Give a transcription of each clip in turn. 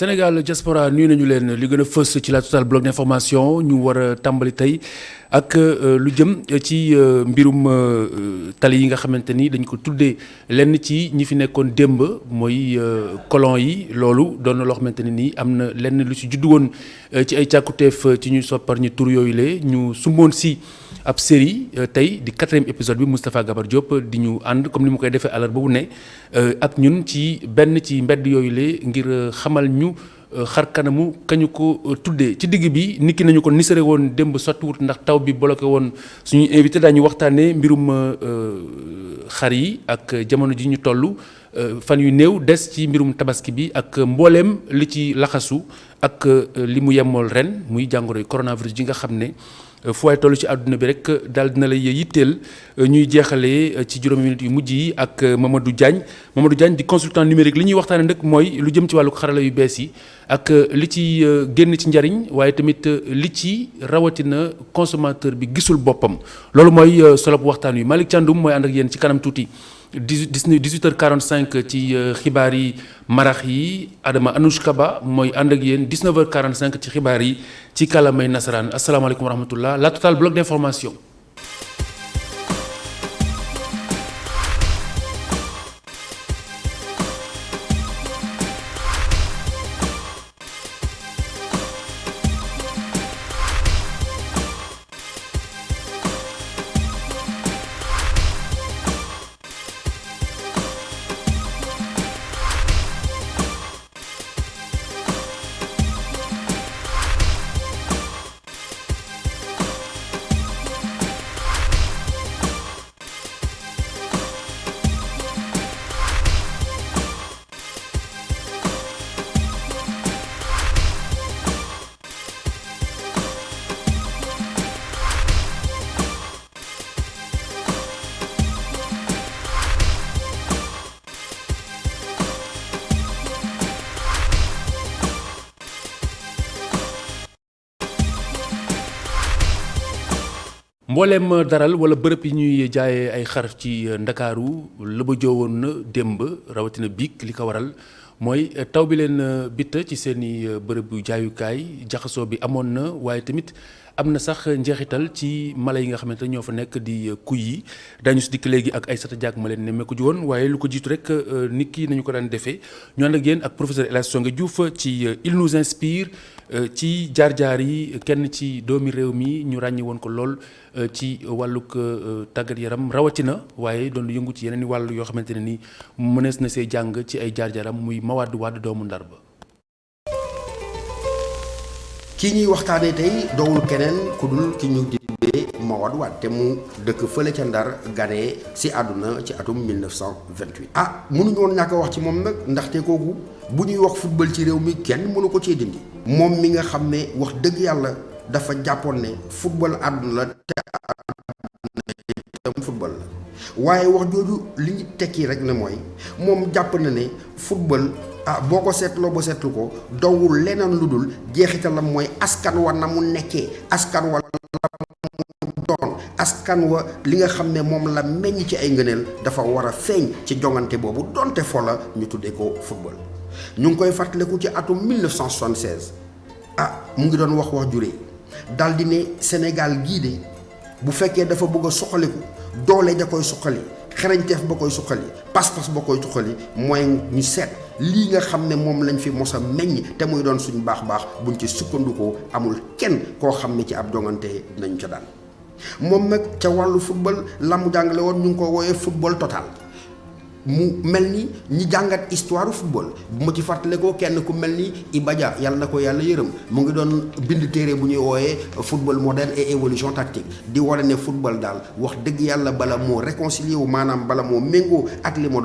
Sénégal diaspora nuyu nañu leen li gën a fës ci la Total bloc d'information ñu war a tàmbali tey ak lu jëm ci mbirum tali yi nga xamante ni dañ ko tuddee lenn ci ñi fi nekkoon démb mooy colon yi loolu doon na loo xamante ne nii am na lenn lu ci juddu woon ci ay càkkutéef ci ñu soppar ñu tur yooyu le ñu sumboon si ab série tey di 4e épisode bi Moustapha Gabar Diop di ñu ànd comme ni mu koy defee àllarba bu ne ak ñun ci benn ci mbedd yooyu le ngir xamal ñu xar kanamu kañu ko tuddee ci digg bi niki nañu ko nisare woon démb sottiwut ndax taw bi bloqué woon suñu invité daañu waxtaanee mbirum xar yi ak jamono ji ñu toll fan yu néew des ci mbirum tabaski bi ak mbooleem li ci laxasu ak li mu yemool ren muy jàngoro coronavirus ji nga xam ne fu waay toll ci àdduna bi rek daal dina lay yitteel ñuy jeexalee ci juróomi minutes yu mujj yi ak Mamadou Diagne di consultant numérique li ñuy waxtaanee nag mooy lu jëm ci wàllu xarala yu bees yi ak li ci génn ci njariñ waaye tamit li ci rawatina consommateur bi gisul boppam loolu mooy solob waxtaan wi Malick Thiandoum mooy ànd ak yéen ci kanam tuuti 18h45 ci xibaar yi marax yi Adama Anouchka Ba mooy ànd ak yéen 19h45 ci xibaar yi ci kàllaamay nasaraan asalaamaaleykum wa rahmatullah la Total bloc d'information. mbooleem daral wala bërëb yi ñuy jaayee ay xar ci ndakaaru la ba joowoon na démb rawatina biig li ko waral mooy taw bi leen bitt ci seeni bërëb yu jaayukaay jaxasoo bi amoon na waaye tamit am na sax njeexital ci mala yi nga xamante ñoo fa nekk di kuy yi dañu si dikk léegi ak Aïssata Diack ma leen nemmeeku ji woon waaye lu ko jiitu rek nit ki nañu ko daan defee ñu ànd ak yéen ak professeur El Hadj Songe Diouf ci il nous inspire ci jaar-jaar yi kenn ci doomi réew mi ñu ràññi woon ko lool ci wàllug tàggat yaram rawatina waaye doon yëngu ci yeneen i wàll yoo xamante ne ni mënees na see jàng ci ay jaar-jaaram muy Mawade Wade doomu Ndar ba. ki ñuy waxtaanee tey doowul keneen ku dul ki ñu dippee Mawade Wade te mu dëkk fële ca Ndar ganee si àdduna ci atum 1928. mënuñu woon ñàkk a wax ci moom nag ndaxte kooku bu ñuy wax football ci réew mi kenn mënu ko cee dindi. moom mi nga xam ne wax dëgg yàlla dafa jàppoon ne football àdduna la te àdduna football la waaye wax jooju li ñu tekki rek ne mooy moom jàpp na ne football. boo ko seetloo ba seetlu ko dowul leneen lu dul jeexitalam mooy askan wa na mu nekkee askan wa la mu doon askan wa li nga xam ne moom la meññ ci ay ngëneel dafa war a feeñ ci jongante boobu donte fo la ñu tuddee ko football. ñu ngi koy fàttaliku ci atum 1976 mu ngi doon wax juree dal di ne Sénégal gii de bu fekkee dafa bëgg a suqaliku doole da koy suqali xarañteef ba koy suqali pas-pas ba koy suqali mooy ñu seet lii nga xam ne moom lañ fi mos a meññ te muy doon suñ baax buñ ci sukkandikoo amul kenn koo xam ne ci ab jongante dinañ ca daan moom nag ca wàllu football la mu jàngale woon ñu ngi ko wooyee football total mu mel ni ñi jàngat histoire football bu ma ci fàttale ko kenn ku mel ni Iba Dia yàlla na ko yàlla yërëm mu ngi doon bind téere bu ñuy wooyee football moderne et évolution tactique di wane ne football daal wax dëgg yàlla bala moo réconcilier wu maanaam bala moo méngoo ak li mu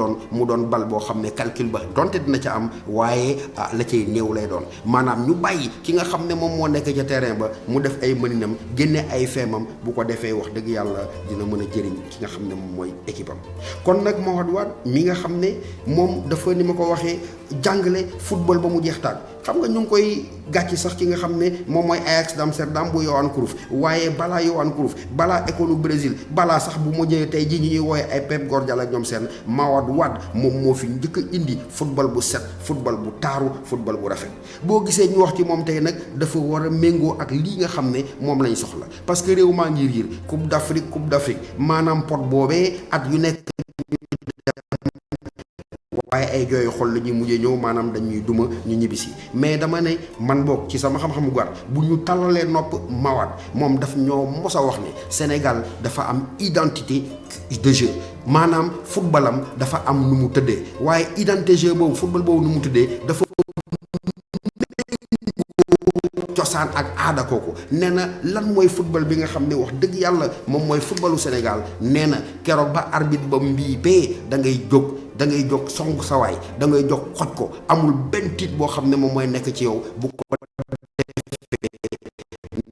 doon bal boo xam ne calcul ba donte dina ca am waaye la cay néew lay doon maanaam ñu bàyyi ki nga xam ne moom moo nekk ca terrain ba mu def ay mëninam génne ay feemam bu ko defee wax dëgg yàlla dina mën a jëriñ ki nga xam ne moom mooy équipe am kon nag Mawade Wade mi nga xam ne moom dafa ni ma ko waxee jàngale football ba mu jeex tàgg xam nga ñu ngi koy gàcc sax ki nga xam ne moom mooy Ajax d'Amsterdam bu Johan Cruyff waaye balaa Johan Cruyff balaa école du Brésil balaa sax bu ma jëlee tey jii ñi ñuy wooye ay Pep Guardiola ak ñoom seen Mawade Wade moom moo fi njëkk a indi football bu set football bu taaru football bu rafet boo gisee ñu wax ci moom tey nag dafa war a méngoo ak lii nga xam ne moom lañ soxla parce que réew maa ngi riir Coupe d'Afrique maanaam pot boobee at yu nekk waaye ay jooyu xol la ñuy mujjee ñëw maanaam dañuy duma ñu ñibbisi mais dama ne man boog ci sama xam-xamu gar bu ñu tallalee nopp Mawade moom daf ñoo mos a wax ne Sénégal dafa am identité de jeu maanaam footballam dafa am nu mu tëddee waaye identité jeu boobu football boobu nu mu tëddee dafa cosaan ak aada kooku nee na lan mooy football bi nga xam ne wax dëgg yàlla moom mooy footballu Sénégal nee na keroog ba arbitre ba mbii bee da ngay jóg song sa waay da ngay jóg xoj ko amul benn tiit boo xam ne moom mooy nekk ci yow bu ko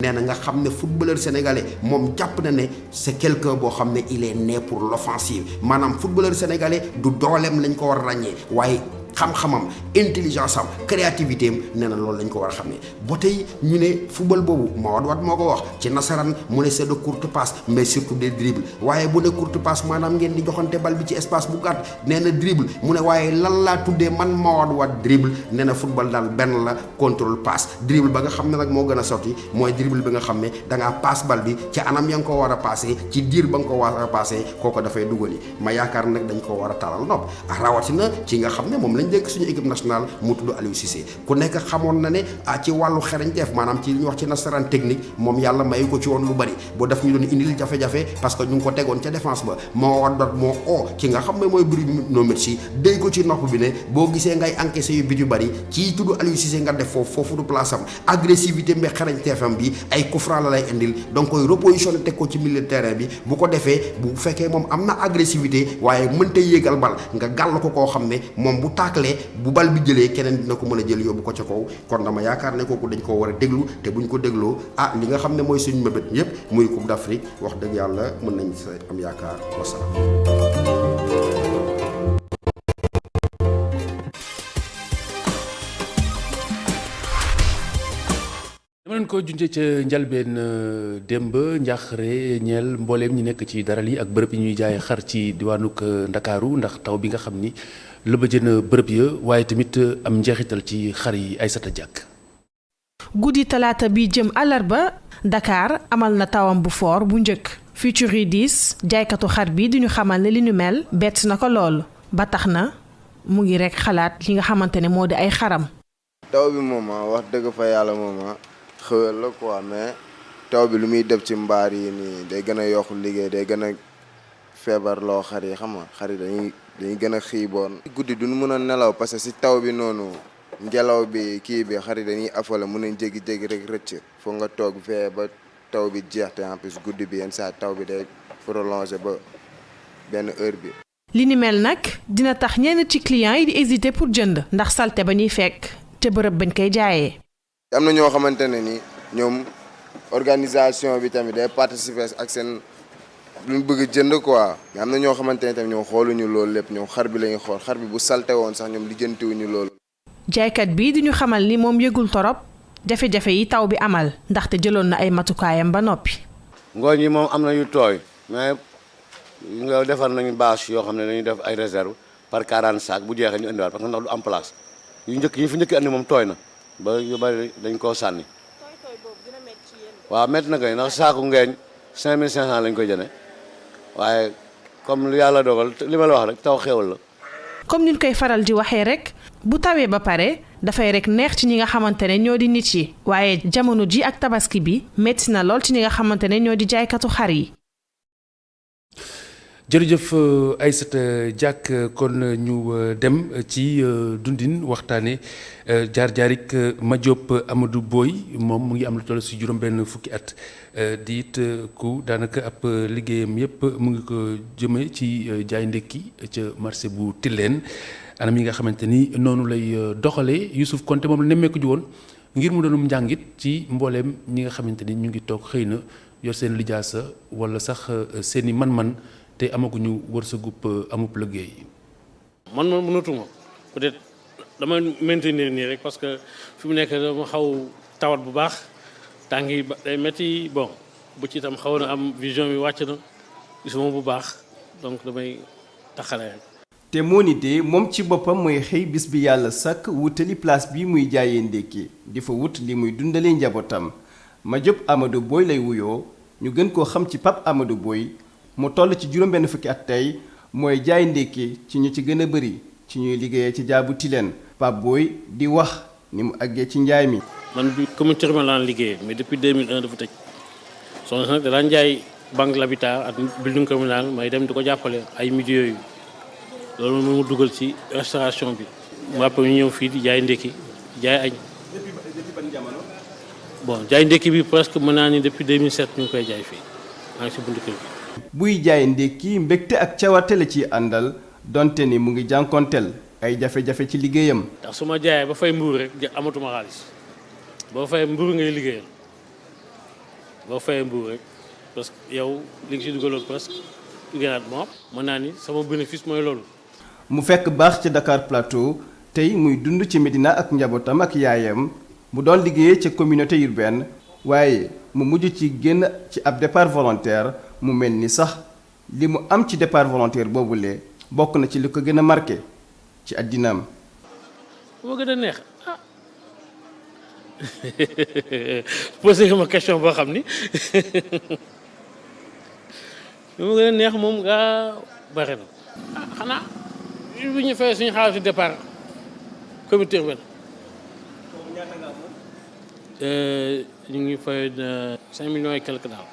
nee na nga xam ne footballeur sénégalais moom jàpp na ne c'est quelqu'un boo xam ne il est né pour l'offensive maanaam footballeur sénégalais du dooleem lañ ko war a ràññee waaye xam-xamam intelligence am créativité am nee na loolu lañ ko war a xam ne ba tey ñu ne football boobu Mawade Wade moo ko wax ci nasaraan mu ne c'est de courte passe mais surtout des dribbles waaye bu ne courte passe maanaam ngeen di joxante bal bi ci espace bu gàtt nee na dribble mu ne waaye lan laa tuddee man Mawade Wade dribble nee na football daal benn la contrôle passe dribble ba nga xam ne nag moo gën a sotti mooy dribble bi nga xam ne da ngaa passe bal bi ci anam ya nga ko war a passé ci diir ba nga ko war a passé kooko dafay dugali ma yaakaar nag dañ ko war a talal nopp rawatina ci nga xam ne moom dégg suñu équipe nationale mu tudd Aliou Cissé ku nekk xamoon na ne ci wàllu xereñteef maanaam ci li ñuy wax ci nasaraan technique moom yàlla mayu ko ci woon lu bari boo daf ñu doon indil jafe-jafe parce que ñu ngi ko tegoon ca défense ba moo war moo ki nga xam ne mooy Bruno Metsu déy ko ci nopp bi ne boo gisee ngay encaissé yu bit yu bari ci tudd Aliou Cissé nga def foofu du place am agressivité mbe xereñteefam bi ay coup franc la lay indil donc koy repositionné teg ko ci milieu de terrain bi bu ko defee bu fekkee moom am na agressivité waaye mënta yéegal bal nga gàll ko koo xam ne moom bu tàkkalee bu bal bi jëlee keneen dina ko mën a jël yóbbu ko ca kaw kon dama yaakaar ne kooku dañ koo war a déglu te buñ ko dégloo li nga xam ne mooy suñu mébét yépp muy Coupe d'Afrique wax dëgg yàlla mën nañ sa am yaakaar wasalaam. dama leen ko junjee ca njalbeen démb njaaxare ñeel mbooleem ñi nekk ci daral yi ak bërëb yi ñuy jaay xar ci diwaanuk Ndakaaru ndax taw bi nga xam ni lëbëjën bërëb ya waaye tamit am njeexital ci xar yi Aïssata Diack. guddi talaata bi jëm àllarba Dakar amal na tawam bu foor bu njëkk Futuridis jaaykatu xar bi di ñu xamal ne li ñu mel bett na ko lool ba tax na mu ngi rekk xalaat li nga xamante ne moo di ay xaram. taw bi moom wax dëgg fa yàlla moom xëwal la quoi mais taw bi lu muy def ci mbaar yi nii day gën a yokk liggéey day gën a feebar loo xar yi xam nga xar yi dañuy gën a xiiboon. guddi duñu mën a nelaw parce que si taw bi noonu ngelaw bi kii bi xar yi dañuy affolé mën nañ jéggi-jéggi rek rëcc foog nga toog fee ba taw bi jeex te en plus guddi bi yenn saa taw bi day prolongé ba benn heure bi. li ni mel nag dina tax ñenn ci clients yi di hésiter pour jënd ndax salte ba ñuy fekk te bërëb bañ koy jaayee. am na ñoo xamante ne ni ñoom organisation bi tamit day participer ak seen lu ñu bëgg jënd quoi mais am na ñoo xamante ne tamit ñoom xooluñu loolu lépp ñoom xar bi la ñuy xool xar bi bu salte woon sax ñoom lijjantiwuñu loolu. jaaykat bi di ñu xamal ni moom yëgul torop jafe-jafe yi taw bi amal ndaxte jëloon na ay matukaayam ba noppi. ngooñ yi moom am na yu tooy mais nga defar nañu bâche yoo xam ne dañuy def ay réserve par 40 sacs bu jeexee ñu indiwaat parce que ndax du am place yu njëkk yi fi njëkk andi moom tooy na ba yu bari dañ koo sànni. waaw métti na kay ndax saaku ngooñ 5500 lañ koy jëne waaye comme lu yàlla dogal li ma la wax rek taw xéwal la. comme ni ñu koy faral di waxee rek bu tawee ba pare dafay rek neex ci ñi nga xamante ne ñoo di nit yi waaye jamono ji ak tabaski bi métti na lool ci ñi nga xamante ne ñoo di jaaykatu xar yi. jërëjëf Aïssata Diack kon ñu dem ci dundin waxtaane jaar-jaarik Madiop Amadou Boy moom mu ngi am lu toll si juróom-benn fukki at di it ku daanaka ab liggéeyam yépp mu ngi ko jëme ci jaay ndekki ca marché bu Tilène anam yi nga xamante ni noonu lay doxalee Youssouf Konté moom la nemmeeku ji woon ngir mu doonum njàngit ci mbooleem ñi nga xamante ni ñu ngi toog xëy na yor seen lijaasa wala sax seeni man-man te amaguñu wërsëgub amub liggéey. man mënatuma peut-être dama maintenir nii rek parce que fi mu nekk dama xaw tawat bu baax tànk yi day métti bon bu ci itam xaw na am vision bi wàcc na gisuma bu baax donc damay taxale rek. te moo ni de moom ci boppam mooy xëy bis bi yàlla sàkk wutali place bi muy jaayee ndékki di fa wut li muy dundalee njabootam Madiop Amadou Boy lay wuyoo ñu gën koo xam ci Pape Amadou Boy mu toll ci juróom-benn fukki at tey mooy jaay ndékki ci ñu ci gën a bëri ci ñuy liggéeyee ci jaabu Tilène Pape Boy di wax ni mu àggee ci njaay mi. man bi communautaire ma laan liggéeyee mais depuis 2001 dafa tëj soxna nag da daan jaay banque l'habitat ak building communal may dem di ko jàppale ay midi yooyu loolu moom mu dugal ci restauration bi mu après ñu ñëw fii di jaay ndékki jaay añ. bon jaay ndékki bi presque mën naa ni depuis 2007 ñu ngi koy jaay fii maa ngi si buntu kër gi. buy jaay ndékki mbégte ak cawarte la ciy àndal donte ni mu ngi jànkonteel ay jafe-jafe ci liggéeyam. ndax su ma jaayee ba fay mbuur rek amatuma xaalis boo fay mbuur ngay liggéeyal boo fayee mbuur rek parce que yow li nga si dugaloon presque gënaat moom mën naa ni sama bénéfice mooy loolu. mu fekk baax ci Dakar Plateau tey muy dund ci Médina ak njabootam ak yaayam mu doon liggéeyee ca communauté urbaine waaye mu mujj ci génn ci ab départ volontaire mu mel ni sax li mu am ci départ volontaire boobule bokk na ci li ko gën a marqué ci àddinaam. bu ma gën a neex ah posé nga ma question boo xam ni lu ma gën a neex moom ngaa bare na ah xanaa bu ñu fay suñu xaalis départ comité urbain ñu ngi fay 5 millions et quelque daal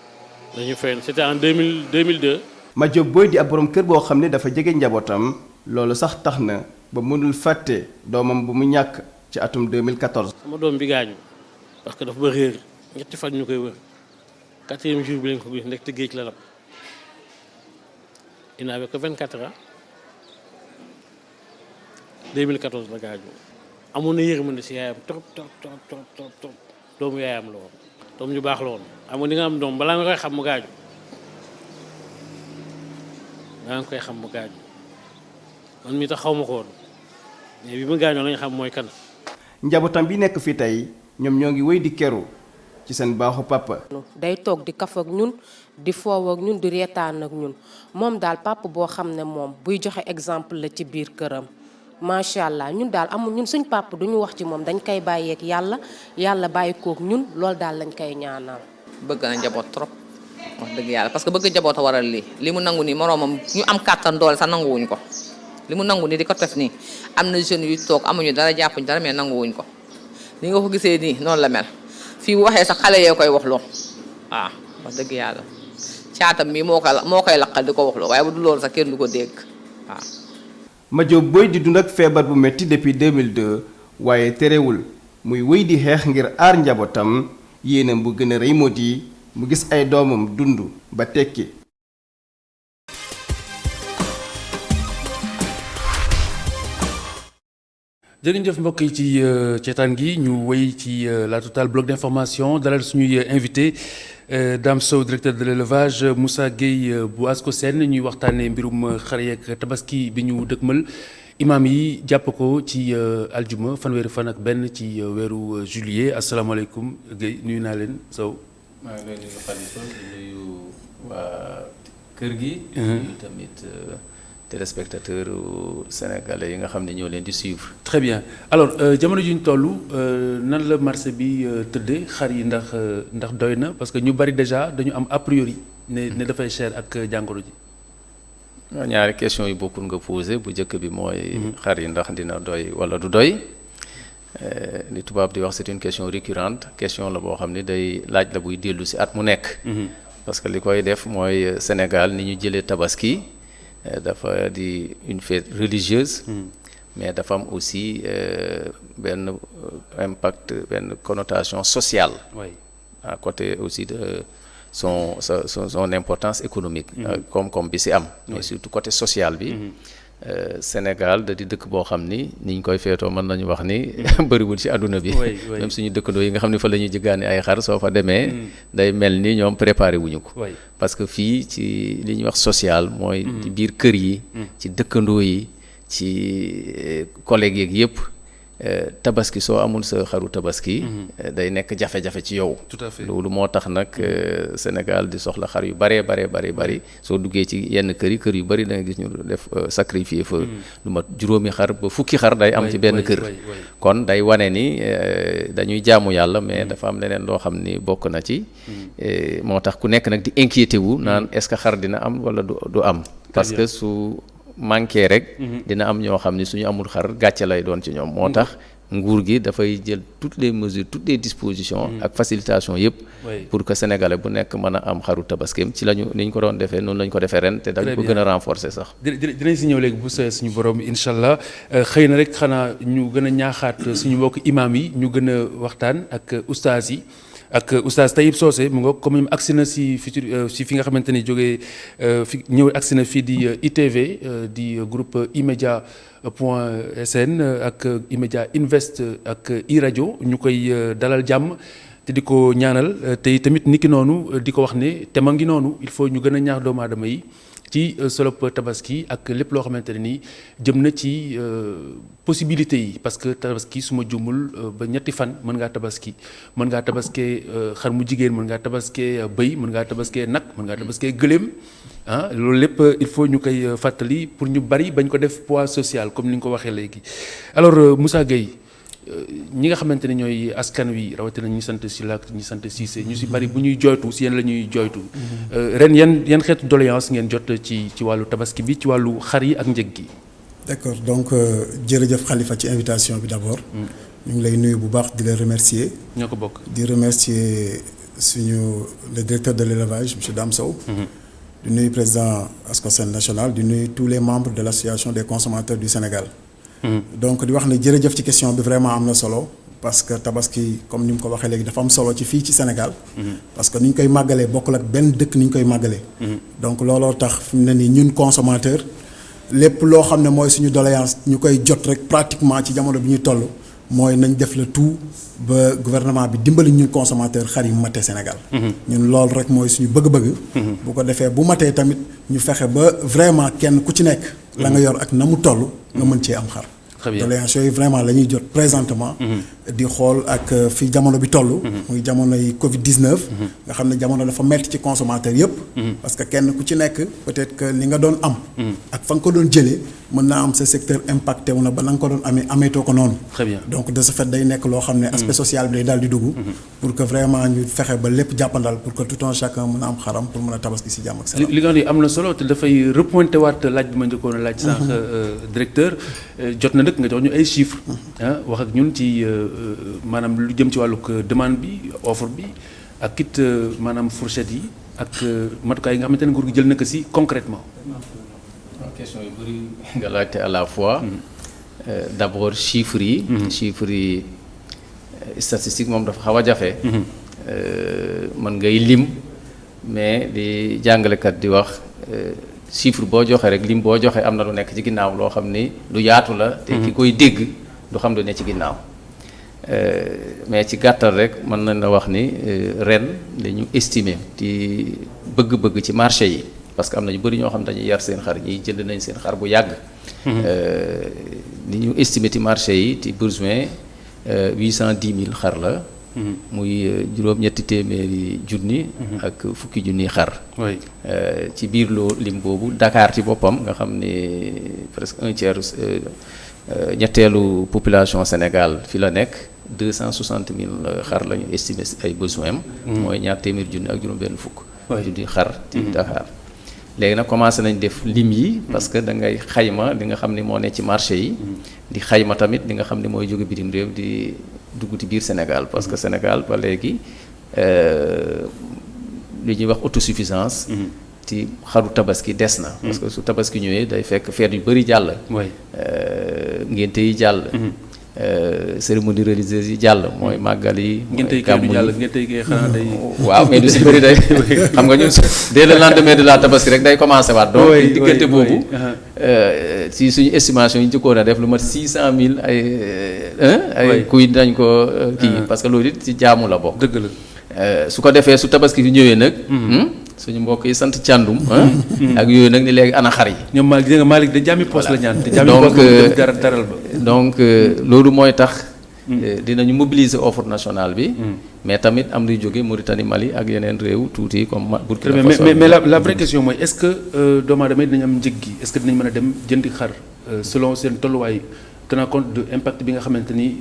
dañu fay c'était en 2002. Madiop Boy di ab borom kër boo xam ne dafa jege njabootam loolu sax tax na ba mënul fàtte doomam bu mu ñàkk ci atum 2014. sama doom bi gaañu parce que dafa ba réer ñetti fan ñu koy wër 4e jour bi lañ ko gis nekk te géej la lab il n'avait que 24 ans 2014 la gaañu amoon na yërmande si yaayam trop doomu yaayam la woon doom ñu baax la woon amoon di nga am doom balaa nga koy xam mu gaañu man mii tax xaw ma ko woon mais bi ma gaañoo lañu xam mooy kan. njabootam bi nekk fi tey ñoom ñoo ngi wéy di keru ci seen baaxu papa. day toog di kaf ak ñun di foow ak ñun di reetaan ak ñun moom daal papa boo xam ne moom buy joxe exemple la ci biir këram macha allah ñun daal amul ñun suñ papa duñu wax ci moom dañ koy bàyyeek yàlla bàyyi kook ñun loolu daal lañ koy ñaanal. bëgg na njaboot trop wax dëgg yàlla parce que bëgg njaboot a waral li mu nangu nii moroomam ñu am kàttan doole sax nanguwuñ ko. li mu nangu nii di ko def nii am na jeunes yu toog amuñu dara jàppuñ dara mais nanguwuñ ko ni nga ko gisee nii noonu la mel fii bu waxee sax xale yee koy wax loo waaw wax dëgg yàlla caatam mi moo koy laqal di ko wax loo waaye bu du loolu sax kenn du ko dégg waaw. Madiop Boy di dund ak feebar bu metti depuis 2002 waaye terewul muy wéy di xeex ngir aar njabootam yéenam bu gën a rëy moo di mu gis ay doomam dund ba tekki. jërëjëf mbokk yi ci ceetaan gi ñu wéy ci la Total bloc d'information dalal suñuy invité Dame Sow directeur de l'élevage Moussa Gueye bu Ascosen ñuy waxtaanee mbirum xar yeeg tabaski bi ñu dëkkmal imaam yi jàpp ko ci aljuma fanweeri fan ak benn ci weeru juillet asalaamaaleykum Gueye nuyu naa leen Sow. maa ngi lay nuyu Khalifa di nuyu waa kër gi. nuyu tamit téléspectateurs sénégalais yi nga xam ne ñoo leen di suivre. très bien alors jamono ji ñu toll nan la marché bi tëddee xar yi ndax doy na parce que ñu bari déjà dañu am a priori. ne dafay cher ak jàngoro ji. waaw ñaari question yu bokkul nga posé bu njëkk bi mooy. xar yi ndax dina doy wala du doy. li tubaab di wax c'est une question récurrente question la boo xam ne day laaj la buy dellu si at mu nekk. parce que li koy def mooy Sénégal ni ñu jëlee tabaski. dafa di une fête religieuse. mais dafa am aussi benn impact benn connotation sociale. oui à côté aussi de son importance économique. koom-koom bi si am. mais surtout côté social bi. Sénégal da di dëkk boo xam ni ni ñu koy feetoo mën nañu wax ni bëriwul ci àdduna bi. même suñu dëkkandoo yi nga xam ne fa la ñuy jëggaani ay xar soo fa demee. day mel ni ñoom préparé wuñu ko. parce que fii ci li ñuy wax social mooy. ci biir kër yi. ci dëkkandoo yi ci collègues yeeg yëpp tabaski soo amul sa xaru tabaski day nekk jafe-jafe ci yow. Tout à fait. loolu moo tax nag Sénégal di soxla xar yu bari soo duggee ci yenn kër yu bari da nga gis ñu def sacrifier fa lu mat juróomi xar ba fukki xar day am ci benn kër. kon day wane ni dañuy jaamu yàlla mais dafa am leneen loo xam ni bokk na ci. moo tax ku nekk nag di inquiété wu naan est-ce que xar dina am wala du am. parce que su manqué rek. dina am ñoo xam ni suñu amul xar gàcce lay doon ci ñoom. moo tax nguur gi dafay jël toutes les mesures toutes les dispositions. ak facilitation yëpp. pour que sénégalais bu nekk mën a am xaru tabaskeem ci lañu ni ñu ko doon defee noonu lañu ko defee ren te dañ ko gën a renforcer sax. dinañ si ñëw léegi bu see suñu borom incha allah xëy na rek xanaa ñu gën a ñaaxaat suñu mbokk imam yi ñu gën a waxtaan ak ustaas yi. ak oustaz Taïb Socé mu nga comme agsi na si si fi nga xamante ni jógee fi ñëw agsi na fii di ITV di groupe E-Media .sn ak E-Media Invest ak iRadio ñu koy dalal jàmm te di ko ñaanal te tamit niki noonu di ko wax ne te ma ngi noonu il faut ñu gën a ñaax doomu aadama yi ci solop tabaski ak lépp loo xamante ne nii jëm na ci possibilités yi parce que tabaski su ma jumul ba ñetti fan mën ngaa tabaskee xar mu jigéen mën ngaa tabaskee bëy mën ngaa tabaskee nag mën ngaa tabaskee gëléem loolu lépp il faut ñu koy fàttali pour ñu bari bañ ko def poids social comme ni nga ko waxee léegi. alors Moussa Gueye ñi nga xamante ne ñooy askan wi rawatina ñi sant Sylla ak ñi sant Cissé ñu si bari bu ñuy jooytu si yéen la ñuy jooytu ren yan xeetu doléance ngeen jot ci wàllu tabaski bi ci wàllu xar yi ak njëg gi. d'accord donc jërëjëf Khalifa ci invitation bi d'abord. ñu ngi lay nuyu bu baax di la remercier. ñoo ko bokk di remercier le directeur de l'élevage monsieur Dame Sow. di nuyu président ASCOSEN national di nuyu tous les membres de l'association des consommateurs du Sénégal. donc di wax ne jërëjëf ci question bi vraiment am na solo parce que tabaski comme ni mu ko waxee léegi dafa am solo ci fii ci Sénégal. parce que ni ñu koy màggalee bokkul ak benn dëkk ni ñu koy màggalee. donc looloo tax fi mu ne nii ñun consommateur lépp loo xam ne mooy suñu doléance ñu koy jot rek pratiquement ci jamono bi ñuy toll mooy nañ def le tout ba gouvernement bi dimbali ñun consommateur xar yi mate Sénégal. ñun loolu rek mooy suñu bëgg-bëgg. bu ko defee bu matee tamit ñu fexe ba vraiment kenn ku ci nekk. la nga yor ak na mu toll nga mën cee am xar. très bien doléances yooyu vraiment la ñuy jot présentement. di xool ak fi jamono bi toll. muy jamonoy Covid-19. nga xam ne jamono dafa metti ci consommateur yëpp. parce que kenn ku ci nekk peut-être que li nga doon am. ak fa nga ko doon jëlee mën naa am sa secteur impacté wu na ba na nga ko doon ameetoo ko noonu. très bien donc de ce fait day nekk loo xam ne aspect social bi day daal di dugg. pour que vraiment ñu fexe ba lépp jàppandal pour que tout un chacun mën a am xaram pour mën a tabaski si jàmm ak salaam. li nga xam ne am na solo te dafay repointé waat laaj bi ma njëkkoon a laaj. sànq directeur jot na nag nga jox ñu ay chiffres. wax ak ñun ci maanaam lu jëm ci wàllug demande bi offre bi ak it maanaam fourchette yi ak matukaay yi nga xamante ne nguur gi jël na ko si concrètement. question yu bëri nga laajte à la fois. d'abord chiffres yi. chiffres yi statistique moom dafa xaw a jafe. mën ngay lim mais di jàngalekat di wax. chiffre boo joxe rek lim boo joxe am na lu nekk ci ginnaaw loo xam ni lu yaatu la. te ki koy dégg du xam lu ne ci ginnaaw. mais ci gàttal rek mën nañ la wax ni ren dañu estimer ci bëgg-bëgg ci marché yi parce que am na ñu bëri ñoo xam dañuy yar seen xar ñi jënd nañ seen xar bu yàgg. ni ñu estimer ci marché yi ci besoin 810 000 xar la. muy juróom-ñetti téeméeri junni. ak fukki junni xar. ci biir loo lim boobu Dakar ci boppam nga xam ni presque un tiers ñetteelu population Sénégal fi la nekk 260 000 xar la ñu estimé ay besoin am. mooy ñaar téeméeri junni ak juróom-benn fukk. junni xar ci Dakar. léegi nag commencé nañ def lim yi parce que da ngay xayma li nga xam ni moo ne ci marché yi. di xayma tamit li nga xam ni mooy jóge bitim réew di dugg ci biir Sénégal parce que Sénégal ba léegi li ñuy wax autosuffisance. ci xaru tabaski des na. parce que su tabaski ñëwee day fekk feet yu bëri jàll. ngénte yi jàll. cérémonie religieuse yi jàll mooy màggal yi. mooy gàmmu yi ngénte yi xanaa day. waaw mais du si bëri day xam nga ñun dès le lendemain de la tabaski rek day commencé waat. donc diggante boobu. ci suñu estimation yi njëkkoon a def lu mat 600 000 ay kuy dañ ko kii parce que loolu it ci jaamu la bokk. dëgg la su ko defee su tabaski bi ñëwee nag. suñu mbokk yi sant Thiandoum ak yooyu nag ni léegi ana xar yi. ñoom Malick de jàmmi poos la ñaan. te jàmmi donc poos dara daral ba. donc loolu mooy tax. dinañu mobiliser offre nationale bi. mais tamit am luy jóge Mauritanie Mali ak yeneen réew tuuti comme Burkina Faso. mais la vraie question mooy est-ce que doomu aadama dinañ am njëg gi est-ce que dinañ mën a dem jëndi xar selon seen tolluwaay tenant compte de impact bi nga xamante ni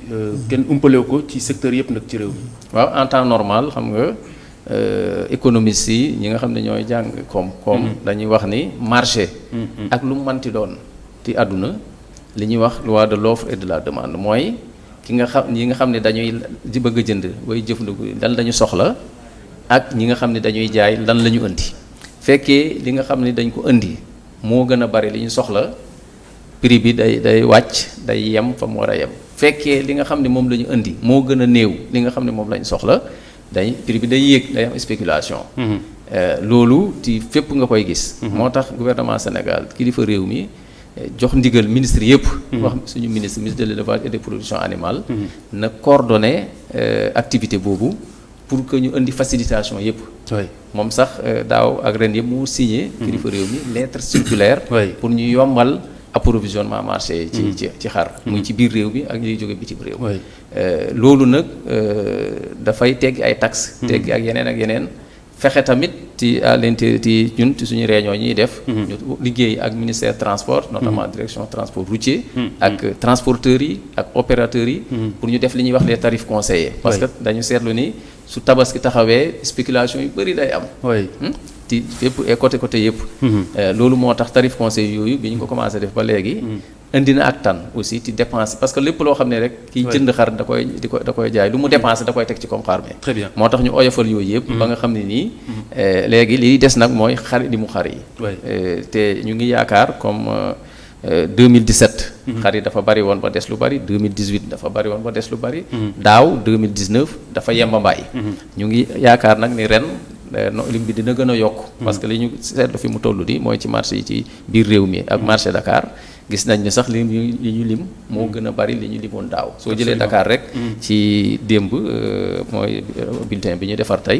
kenn umpalew ko ci secteur yëpp nag ci réew mi. waaw en temps normal xam nga économistes yi ñi nga xam ne ñooy jàng koom dañuy wax ni marché. ak lu mu manti doon ci àdduna li ñuy wax loi de l'offre et de la demande mooy. ñi nga xam ne dañuy bëgg a jënd way jëfandiku lan lañu soxla ak ñi nga xam ne dañuy jaay lan la ñu indi fekkee li nga xam ne dañ ko indi moo gën a bari li ñu soxla prix bi day wàcc day yem fa mu war a yem fekkee li nga xam ne moom la ñu indi moo gën a néew li nga xam ne moom la ñu soxla prix bi day yéeg day am spéculation loolu ci fépp nga koy gis moo tax gouvernement Sénégal kilifa réew mi jox ndigal ministre yëpp. wax suñu ministre de l'élevage et des productions animales. na coordonner activité boobu pour que ñu indi facilitation yëpp. moom sax daaw ak ren yëpp mu signé. kilifa réew mi lettre circulaire. pour ñu yombal approvisionnement marché ci xar. muy ci biir réew mi ak ñuy jóge bitim réew. loolu nag dafay teggi ay taxes. teggi ak yeneen. fexe tamit ci à l'intérieur ci ñun ci suñu réunion ñuy def. ñu liggéey ak ministère transport notamment direction transport routier. ak transporteurs yi ak opérateurs yi. pour ñu def li ñuy wax les tarifs conseillés. parce que dañu seetlu ni su tabaski taxawee spéculation yu bëri day am. ci fépp et côté yëpp. loolu moo tax tarif conseillés yooyu bi ñu ko commencé def ba léegi. indi na ak tan aussi ci dépense parce que lépp loo xam ne rek kiy jënd xar da koy jaay lu mu dépensé da koy teg ci comme xar mi. très bien moo tax ñu oyofal yooyu yëpp. ba nga xam ne nii léegi liy des nag mooy li mu xar yi. te ñu ngi yaakaar comme 2017. xar yi dafa bari woon ba des lu bari 2018 dafa bari woon ba des lu bari. daaw 2019 dafa yemba mbaay. ñu ngi yaakaar nag ni ren. lim bi dina gën a yokk. parce que li ñu seetlu fi mu toll nii mooy ci marché yi ci biir réew mi ak marché Dakar. gis nañ ne sax li ñu lim moo gën a bari li ñu limoon daaw soo jëlee Dakar rek ci démb mooy bulletin bi ñu defar tey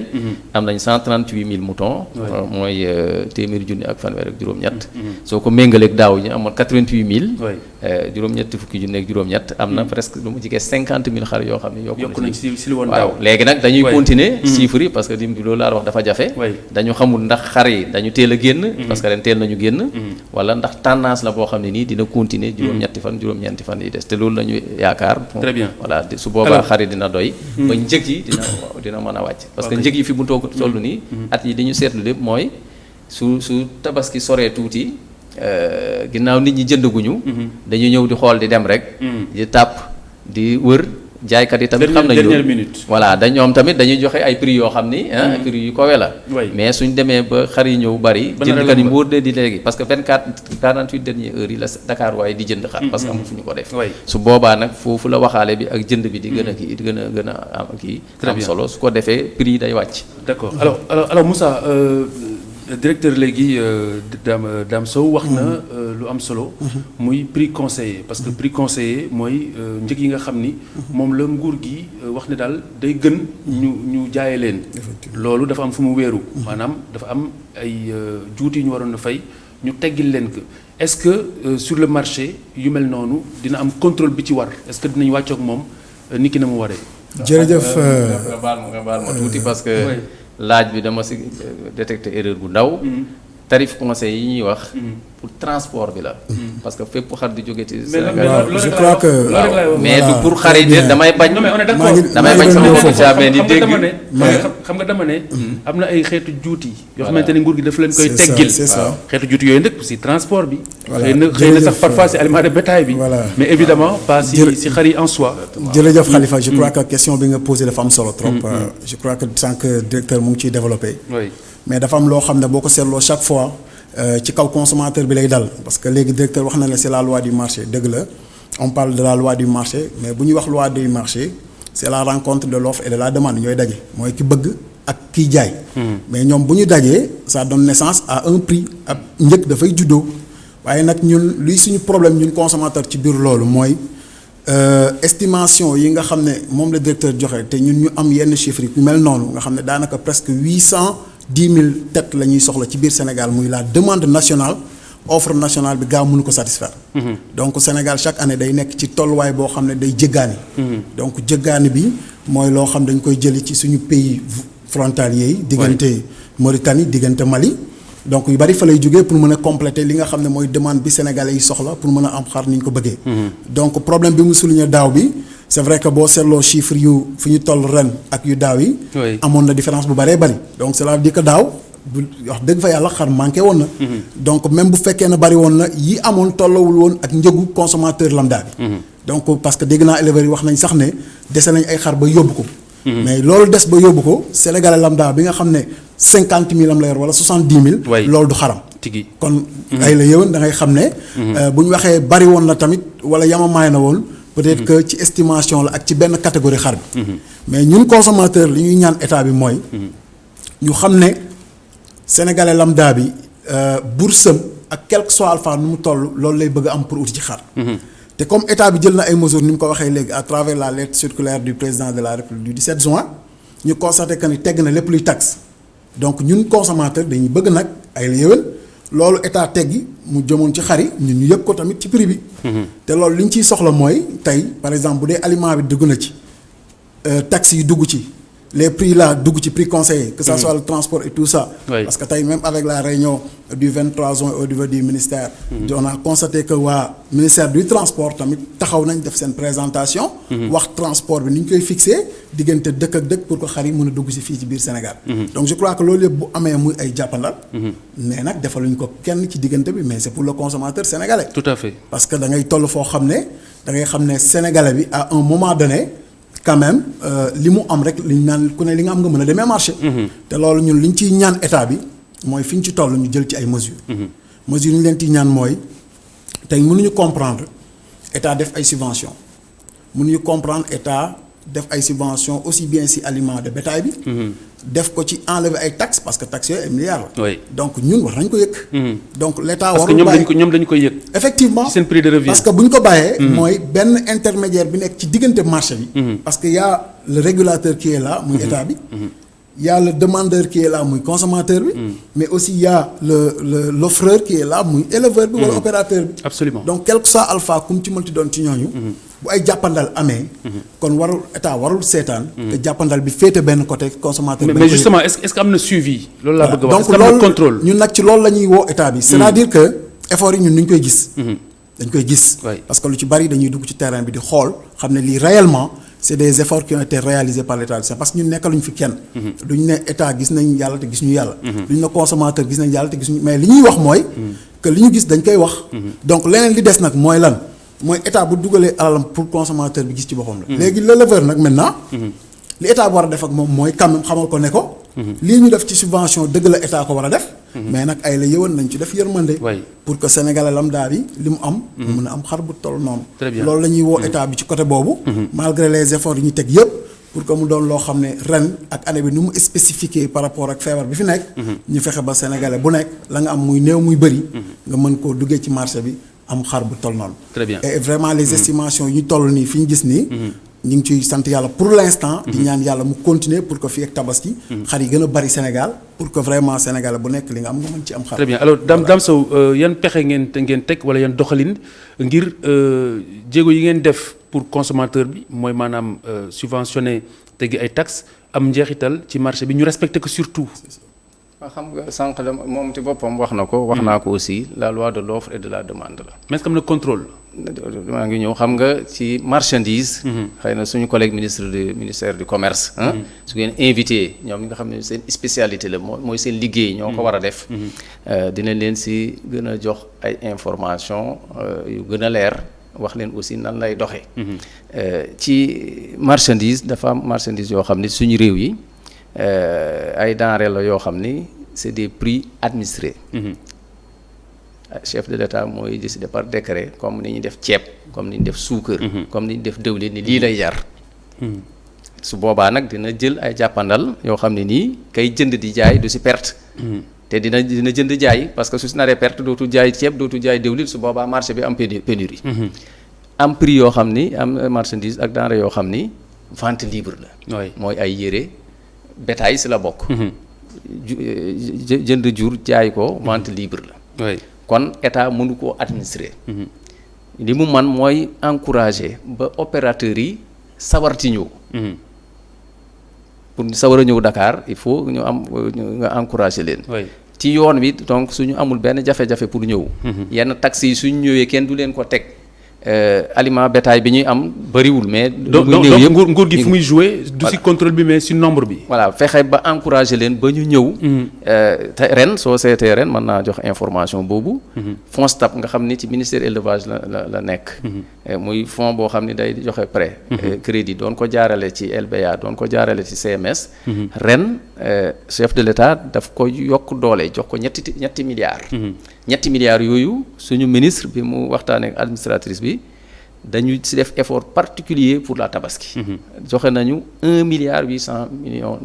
am nañ 138 000 moutons mooy téeméeri junni ak fanweer ak juróom-ñett soo ko méngaleeg daaw ñu amoon 88 000 juróom-ñett fukki junni ak juróom-ñett am na presque lu mu jigee 50 000 xar yoo xam ne yokku nañ si li woon daaw léegi nag dañuy continuer chiffres yi parce que lim bi loolu laa wax dafa jafe dañu xamul ndax xar yi dañu teel a génn parce que ren teel nañu génn wala ndax tendance la boo xam ne nii dina continuer juróom-ñeenti fan yi des te loolu la ñu yaakaar. très bien voilà su boobaa xar yi dina doy. ba njëg yi dina mën a wàcc. parce que njëg yi fi mu toll nii. at yi di ñu seetlu lépp mooy su tabaski soree tuuti ginnaaw nit ñi jëndaguñu. dañu ñëw di xool di dem rek. di tàpp di wër. jaaykat yi tamit xam nañu voilà ñoom tamit dañuy joxe ay prix yoo xam ni prix yu kowe la mais suñ demee ba xar yi ñëw bari jëndkat yi mbóor de di léegi parce que 48 dernières heures yi la Dakar waaye di jënd xar parce que amul fu ñu ko def su boobaa nag foofu la waxaale bi ak jënd bi di gën a kii di gën a am kii am solo su ko defee prix yi day wàcc. d'accord alors Moussa directeur léegi Dame Sow wax na lu am solo muy prix conseillé parce que prix conseillé mooy njëg yi nga xam ni moom la nguur gi wax ne daal day gën ñu jaayee leen loolu dafa am fu mu wéeru maanaam dafa am ay juuti yu ñu waroon a fay ñu teggil leen ko est-ce que sur le marché yu mel noonu dina am contrôle bi ci war est-ce que dinañ wàccoog moom ni ki na mu waree. jërëjëf nga baal ma tuuti parce que laaj bi dama si détecter erreur bu ndaw tarif conseil yi ñuy wax pour transport bi la parce que fépp xar di jóge ci Sénégal je crois que mais du pour xar yi de damay bañ sama bopp mais di dégg xam nga dama ne am na ay xeetu juuti yoo xamante ne nguur gi dafa leen koy teggil xeetu juuti yooyu nag si transport bi xëy na sax parfois si aliment de bétail bi mais évidemment pas si xar yi en soi. jërëjëf Khalifa je crois que question bi nga posé dafa am solo trop je crois que tant que directeur mu ngi ciy développé mais dafa am loo xam ne boo ko seetloo chaque fois ci kaw consommateur bi lay dal parce que léegi directeur wax na ne c'est la loi du marché dëgg la on parle de la loi du marché mais bu ñuy wax loi du marché c'est la rencontre de l'offre et de la demande ñooy daje mooy ki bëgg ak kiy jaay mais ñoom bu ñu dajee ça donne naissance à un prix ak njëg dafay juddoo waaye nag ñun luy suñu problème ñun consommateur ci biir loolu mooy estimation yi nga xam ne moom la directeur joxe te ñun ñu am yenn chiffres yi mel noonu nga xam ne daanaka presque 800 10 000 têtes la ñuy soxla ci biir Sénégal muy la demande nationale offre nationale bi gaaw mënu ko satisfaire. donc Sénégal chaque année day nekk ci tolluwaay boo xam ne day jëggaani. donc jëggaani bi mooy loo xam dañ koy jëli ci suñu pays frontaliers yi. diggante Mauritanie diggante Mali. donc yu bari fa lay jógee pour mën a compléter li nga xam ne mooy demande bi sénégalais yi soxla pour mën a am xar ni ñu ko bëggee. donc problème bi mu souligné daaw bi c'est vrai que boo seetloo chiffres yu fi ñu toll ren ak yu daaw yi. amoon na différence bu bëree bëri. donc cela veut dire que daaw bu wax dëgg fa yàlla xar manqué woon na. donc même bu fekkee ne bëri woon na yi amoon tollawul woon ak njëgu consommateur lambda bi. donc parce que dégg naa éleveurs yi wax nañ sax ne dese nañ ay xar ba yóbbu ko. mais loolu des ba yóbbu ko sénégalais lambda bi nga xam ne 50 000 am la yor wala 70 000. loolu du xaram. tigi kon ay la yëwan da ngay xam ne. bu ñu waxee bari woon na tamit wala yamamaay na woon. peut-être que ci estimation la ak ci benn catégorie xar bi. mais ñun consommateur li ñuy ñaan état bi mooy. ñu xam ne sénégalais lambda bi boursam ak quel que soit alpha nu mu toll loolu lay bëgg am pour uti ci xar. te comme état bi jël na ay mesures ni mu ko waxee léegi à travers la lettre circulaire du président de la République du 17 juin ñu constaté que ni tegg na lépp luy taxe donc ñun consommateur dañuy bëgg nag ay la yëwén loolu état teggi mu jëmoon ci xar yi ñun ñu yëg ko tamit ci prix bi. te loolu li ñu ciy soxla mooy tey par exemple bu dee aliment bi dugg na ci taxes yi dugg ci les prix là dugg ci prix conseillé que ça soit le transport et tout ça. parce que tey même avec la réunion du 23 juin au niveau du ministère. on a constaté que waa ministère du transport tamit taxaw nañ def seen présentation. wax transport bi ni ñu koy fixé diggante dëkk ak dëkk pour que xar yi mën a dugg si fii ci biir Sénégal. donc je crois que loolu yëpp bu amee muy ay jàppandal. mais nag defaluñ ko kenn ci diggante bi mais c'est pour le consommateur sénégalais. tout à fait parce que da ngay toll foo xam ne da ngay xam ne sénégalais bi à un moment donné. quand même li mu am rek li ñu naan ku ne li nga am nga mën a demee marché. te loolu ñun li ñu ciy ñaan état bi mooy fi ñu ci toll ñu jël ci ay mesures. mesures yi ñu leen ciy ñaan mooy tey mënuñu comprendre état def ay subventions mënuñu comprendre état def ay subventions aussi bien si aliment de bétail bi. def ko ci enlever ay taxes parce que taxes yooyu ay milliards la. oui donc ñun war nañ ko yëg. donc l'état warul bàyyi parce que ñoom dañu koy yëg. effectivement ci seen prix de revient. parce que bu ñu ko bàyyee. mooy benn intermédiaire bi nekk ci diggante marché bi. parce que y a le régulateur qui est là muy état bi. y a le demandeur qui est là muy consommateur bi. mais aussi y a l'offreur qui est là muy éleveur bi wala opérateur bi. absolument donc quel que soit alpha kum ci mënti doon ci ñooñu. bu ay jàppandal amee. kon warul état warul seetaan. te jàppandal bi féete benn côté consommateur. mais justement est-ce que am na suivi. loolu laa bëgg a wax est-ce que donc am na contrôle. ñun nag ci loolu la ñuy woo état bi. c'est-à-dire que effort yi ñun ni ñu koy gis. dañ koy gis. parce que lu ci bari dañuy dugg ci terrain bi di xool xam ne lii réellement c'est des efforts qui ont été réalisés par l'état parce que ñun nekkaluñ fi kenn. duñ ne état gis nañ yàlla te gis ñu yàlla. duñ ne consommateur gis nañ yàlla te gis ñu mais li ñuy wax mooy. que li ñu gis dañ koy wax. donc leneen li des nag mooy lan. mooy état bu dugalee alalam pour consommateur bi gis ci boppam la. léegi l'éleveur nag maintenant. li état bi war a def ak moom mooy quand même xamal ko ne ko. lii ñu def ci subvention dëgg la état ko war a def. mais nag ay la yëwan nañ ci def yërmande. pour que sénégalais lambda bi li mu am. mën a am xar bu toll noonu. très bien loolu la ñuy woo état bi ci côté boobu. malgré les efforts yi ñu teg yëpp. pour que mu doon loo xam ne ren ak année bi nu mu spécifié par rapport ak feebar bi fi nekk. ñu fexe ba sénégalais bu nekk la nga am muy néew muy bëri. nga mën koo duggee ci marché bi. am xar bu toll noonu. très bien et vraiment les estimations yi ñu toll nii fi ñu gis nii. ñu ngi ciy sant yàlla pour l'instant. di ñaan yàlla mu continuer pour que fii ak tabaski. xar yi gën a bari Sénégal pour que vraiment Sénégal bu nekk li nga am nga mën ci am xar. très bien alors Dame Sow yan pexe ngeen teg wala yan doxalin ngir jéego yi ngeen def pour consommateur bi mooy maanaam subventionné tegi ay taxes am njeexital ci marché bi ñu respecté ko surtout. waaw xam nga sànq la moom ci boppam wax na ko. wax naa ko aussi la loi de l'offre et de la demande la. mais est-ce que am na contrôle. maa ngi ñëw xam nga ci marchandise. xëy na suñu collègue ministère du commerce. su ngeen invité ñoom ñi nga xam ne seen spécialité la mooy seen liggéey. ñoo ko war a def. dinañ leen si gën a jox ay information yu gën a leer wax leen aussi nan lay doxee. ci marchandise dafa am marchandise yoo xam ne suñu réew yi. ay denrées la yoo xam ni c'est des prix administrés. chef de l'État mooy décider par décret comme ni ñuy def ceeb comme ni ñu def suukar. comme ni ñu def dëwlin ni lii lay jar. su boobaa nag dina jël ay jàppandal yoo xam ne nii kay jënd di jaay du si perte. te dina jënd jaay parce que su si naree perte dootu jaay ceeb dootu jaay dëwlin su boobaa marché bi am pénurie. am prix yoo xam ni am marchandise ak denrées yoo xam ni vente libre la. mooy ay yére. bétail si la bokk. jënd jur jaay ko vente libre la. kon état mënu koo administrer. li mu man mooy encourager ba opérateurs yi sawar ci ñëw. pour sawar a ñëw Dakar il faut ñu am nga encourager leen. ci yoon wi donc suñu amul benn jafe-jafe pour ñëw. yenn taxi yi suñu ñëwee kenn du leen ko teg. aliment bétail bi ñuy am bëriwul mais. donc nguur gi fu muy jouer du si contrôle bi mais si nombre bi. voilà fexe ba encourager leen ba ñu ñëw. te ren soo seetee ren mën naa jox information boobu. FONSTAB nga xam ni ci ministère élevage la nekk. muy fonds boo xam ni day joxe prêt. crédit doon ko jaarale ci LBA doon ko jaarale ci CMS. ren chef de l'État daf ko yokk doole jox ko ñetti milliards. ñetti milliards yooyu suñu ministre bi mu waxtaanee ak administratrice bi dañu ci def effort particulier pour la tabaski. joxe nañu 1,8 milliard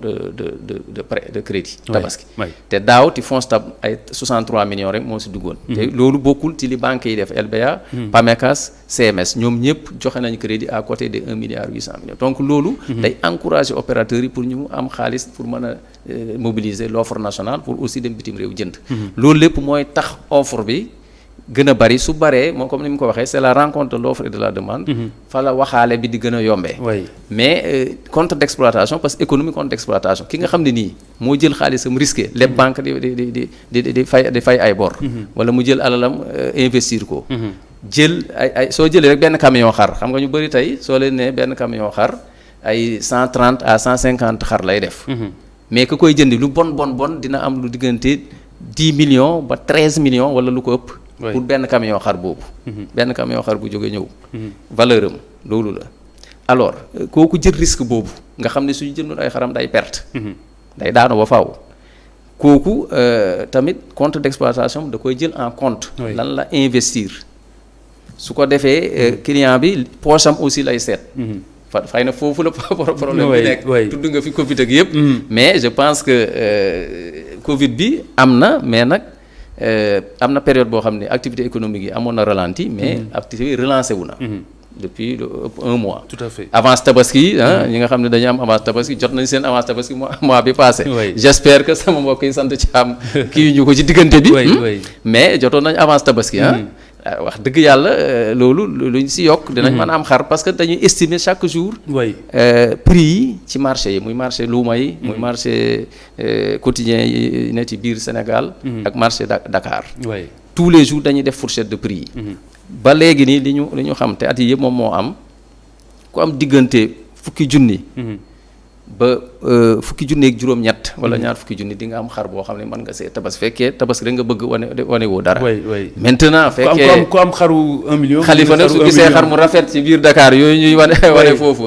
de prêt de crédit. tabaski te daaw ti FONSTAB ay 63 millions rek moo si duggoon. te loolu bokkul ci li banques yi def LBA. PAMECAS CMS ñoom ñëpp joxe nañu crédit à côté de 1,8 milliard donc loolu. day encourager opérateurs yi pour ñu am xaalis pour mën a mobiliser l'offre nationale pour aussi dem bitim réew jënd. loolu lépp mooy tax offre bi. gën a bari su baree moom comme ni mu ko waxee c'est la rencontre de l'offre et de la demande. fa la waxaale bi di gën a yombee. mais compte d'exploitation parce que économie compte d'exploitation ki nga xam ne nii moo jël xaalisam risqué les banques di fay ay bor. wala mu jël alalam investir ko. jël ay soo jëlee rek benn camion xar xam nga ñu bari tey soo leen nee benn camion xar ay 130 à 150 xar lay def. mais ku koy jëndi lu bon dina am lu diggante 10 millions ba 13 millions wala lu ko ëpp. pour benn camion xar boobu. benn camion xar bu jóge ñëw. valeur am loolu la. alors kooku jël risque boobu nga xam ne suñu jëndoon ay xaram day perte. day daanu ba faaw. kooku tamit compte d'exploitation da koy jël en compte. lan la investir. su ko defee client bi poche am aussi lay seet. xëy na foofu la problème bi nekk. tudd nga fi Covid ak yëpp. mais je pense que Covid bi am na mais nag. am na période boo xam ne activité économique yi amoon na ralenti mais activité yi relancé wu na. depuis un mois. tout à fait avance tabaski ñi nga xam ne dañu am avance tabaski jot nañ seen avance tabaski mois bi passé. j'espère que sama mbokk yi sant ci am kii ñu ko ci diggante bi. mais jotoon nañ avance tabaski wax dëgg yàlla loolu luñ si yokk dinañ mën a am xar parce que dañuy estimer chaque jour. prix yi ci marché yi muy marché luuma yi. muy marché quotidien yi ne ci biir Sénégal. ak marché Dakar. tous les jours dañuy def fourchette de prix yi. ba léegi nii li ñu xam te at yi yëpp moom moo am ku am diggante fukki junni. ba fukki junni ak juróom-ñett wala ñaar fukki junni di nga am xar boo xam ne mën nga see tabas fekkee tabas rek nga bëgg wane woo dara. maintenant fekkee ku am xaru 1 million. xalifa nag su gisee xar mu rafet ci biir Dakar yooyu ñuy wane foofu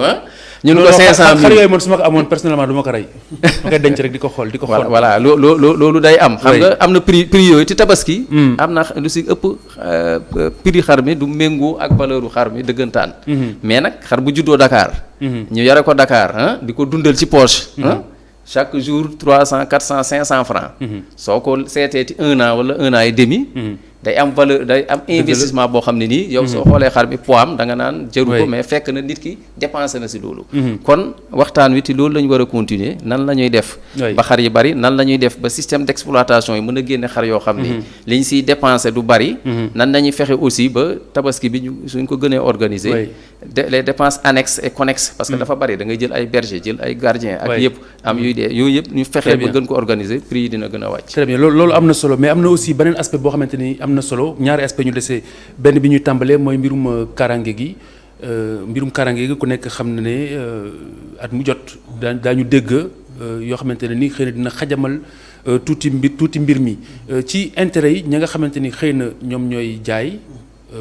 ñun ko 500 000 xar yooyu man su ma ko amoon personnellement du ma ko rey ma koy denc rek di ko xool. voilà loolu day am. xam nga am na prix yooyu te tabaski. am na lu si ëpp prix xar mi du méngoo ak valeur u xar mi dëggantaan. mais nag xar bu juddoo Dakar. ñu yare ko Dakar di ko dundal ci poche. chaque jour 300 400 500 francs. soo ko seetee ci 1 an wala 1 an et demi. day am valeur day am investissement boo xam ne nii yow soo xoolee xar mi poids am da nga naan jëru ko mais fekk na nit ki dépensé na si loolu. kon waxtaan wi ci loolu la ñu war a continuer nan la ñuy def. ba xar yi bari nan la ñuy def ba système d'exploitation yi mën a génne xar yoo xam ni. liñ siy dépensé du bari. nan la ñuy fexe aussi ba tabaski bi suñ ko gënee organiser. les dépenses annexes et connexes. parce que dafa bari da ngay jël ay berger jël ay gardien ak yëpp am yuy dee yooyu yëpp ñu fexe ba gën ko organiser prix yi dina gën a wàcc. très bien loolu am na solo mais am na aussi beneen aspect boo xamante ni am na solo ñaari aspect ñu desee benn bi ñuy tàmbalee mooy mbirum karange gi ku nekk xam na ne at mu jot daañu dégg yoo xamante ne ni xëy na dina xajamal tuuti mbir mi ci intérêt yi ña nga xamante ni xëy na ñoom ñooy jaay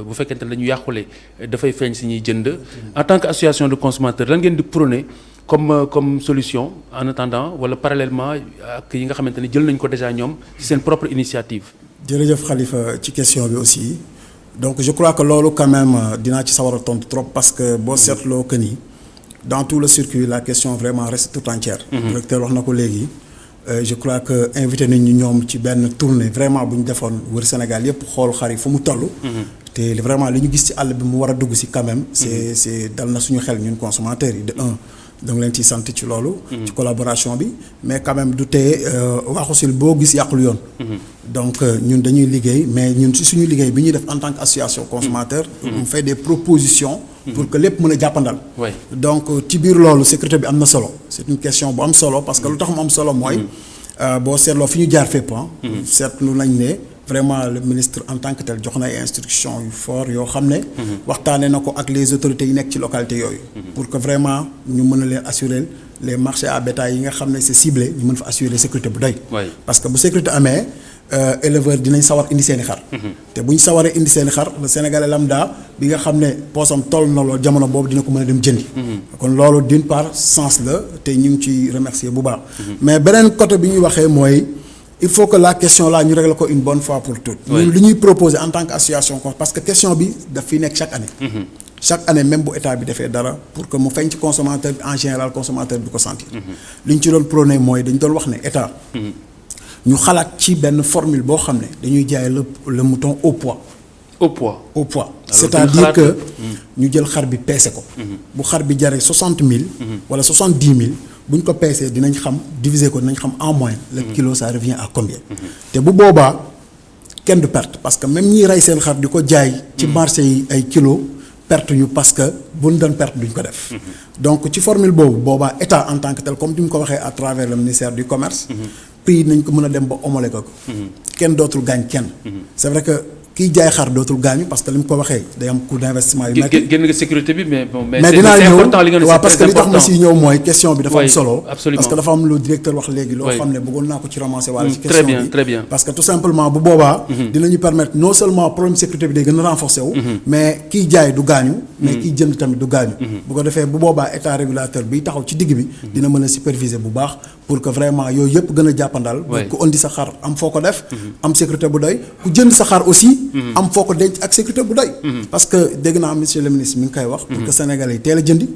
bu fekkente ne dañu yàqule dafay feeñ si ñuy jënd en tant que association de consommateurs lan ngeen di prôner comme solution en attendant wala parallèlement ak yi nga xamante ne jël nañ ko déjà ñoom ci seen propre initiative. jërëjëf Khalifa ci question bi aussi donc je crois que loolu quand même dinaa ci sawar a tontu trop parce que boo seetloo que ni dans tout le circuit la question vraiment reste tout entière. directeur wax na ko léegi je crois que invité nañ ñu ñoom ci benn tournée vraiment bu ñu defoon wër Sénégal yépp xool xar yi fu mu toll. te vraiment li ñu gis ci àll bi mu war a dugg si quand même. c'est dal na suñu xel ñun consommateurs yi de un. donc leen ciy sant ci loolu. ci collaboration bi mais quand même du tee Waxu Sil boo gis yàqul yoon. donc ñun dañuy liggéey mais ñun ci suñu liggéey bi ñuy def en tant que association consommateur. on fait des propositions. pour que lépp mën a jàppandal. donc ci biir loolu sécurité bi am na solo c'est une question bu am solo parce que lu tax mu am solo mooy. boo seetloo fi ñu jaar fépp seetlu nañ ne vraiment le ministre en tant que tel jox na ay instructions yu fort yoo xam ne. waxtaanee na ko ak les autorités yi nekk ci localité yooyu. pour que vraiment ñu mën a leen assurer les marchés à bétail yi nga xam ne c'est ciblé ñu mën fa assurer sécurité bu doy. parce que bu sécurité amee éleveurs dinañ sawar indi seen i xar. te bu ñu sawaree indi seen i xar le sénégalais lambda bi nga xam ne poosam toll na loolu jamono boobu dina ko mën a dem jëndi. kon loolu d'une part sens la te ñu ngi ciy remercier bu baax. mais beneen côté bi ñuy waxee mooy. il faut que la question là ñu régler ko une bonne fois pour toutes. ñun li ñuy proposer en tant que association parce que question bi daf fiy nekk chaque année. chaque année même bu état bi defee dara pour que mu feeñ ci consommateur bi en général consommateur bi du ko sentir. li ñu ci doon prôné mooy dañu doon wax ne état. ñu xalaat ci benn formule boo xam ne dañuy jaay le mouton au poids. au poids. c'est-à-dire que ñu jël xar bi peese ko. bu xar bi jaree 60 000. wala 70 000. bu ñu ko peesee dinañ xam diviser ko dinañ xam en moyenne le kilo ça revient à combien. te bu boobaa kenn du perte parce que même ñiy rey seen xar di ko jaay. ci marché yi ay kilo perte ñu parce que bu ñu doon perte duñ ko def. donc ci formule boobu boobaa état en tant que tel comme ni mu ko waxee à travers le ministère du commerce. prix nañ ko mën a dem ba homologué ko. kenn dootul gaañ kenn. c'est vrai que. kiy jaay xar dootul gaañu parce que li mu ko waxee day am coût d'investissement yu nekk. génn nga sécurité bi mais bon. mais dinaa c'est ñëw important li nga waaw parce que li tax ma si ñëw mooy question bi dafa am solo. absolument parce que dafa am lu directeur wax léegi. loo xam ne bëggoon naa ko ci ramasser wala ci question bi très bien parce que tout simplement bu boobaa. dinañu permettre non seulement problème sécurité bi day gën a renforcer wu. mais kiy jaay du gaañu. mais kiy jënd tamit du gaañu. bu ko defee bu boobaa état régulateur biy taxaw ci digg bi. dina mën a superviser bu baax pour que vraiment yooyu yëpp gën a jàppandal. ku indi sa xar am foo ko def. am sécurité bu doy ku jënd sa xar aussi. am foo ko ak sécurité bu doy. parce que dégg naa monsieur le ministre mi ngi koy wax. pour que Sénégalais yi teel a jëndi.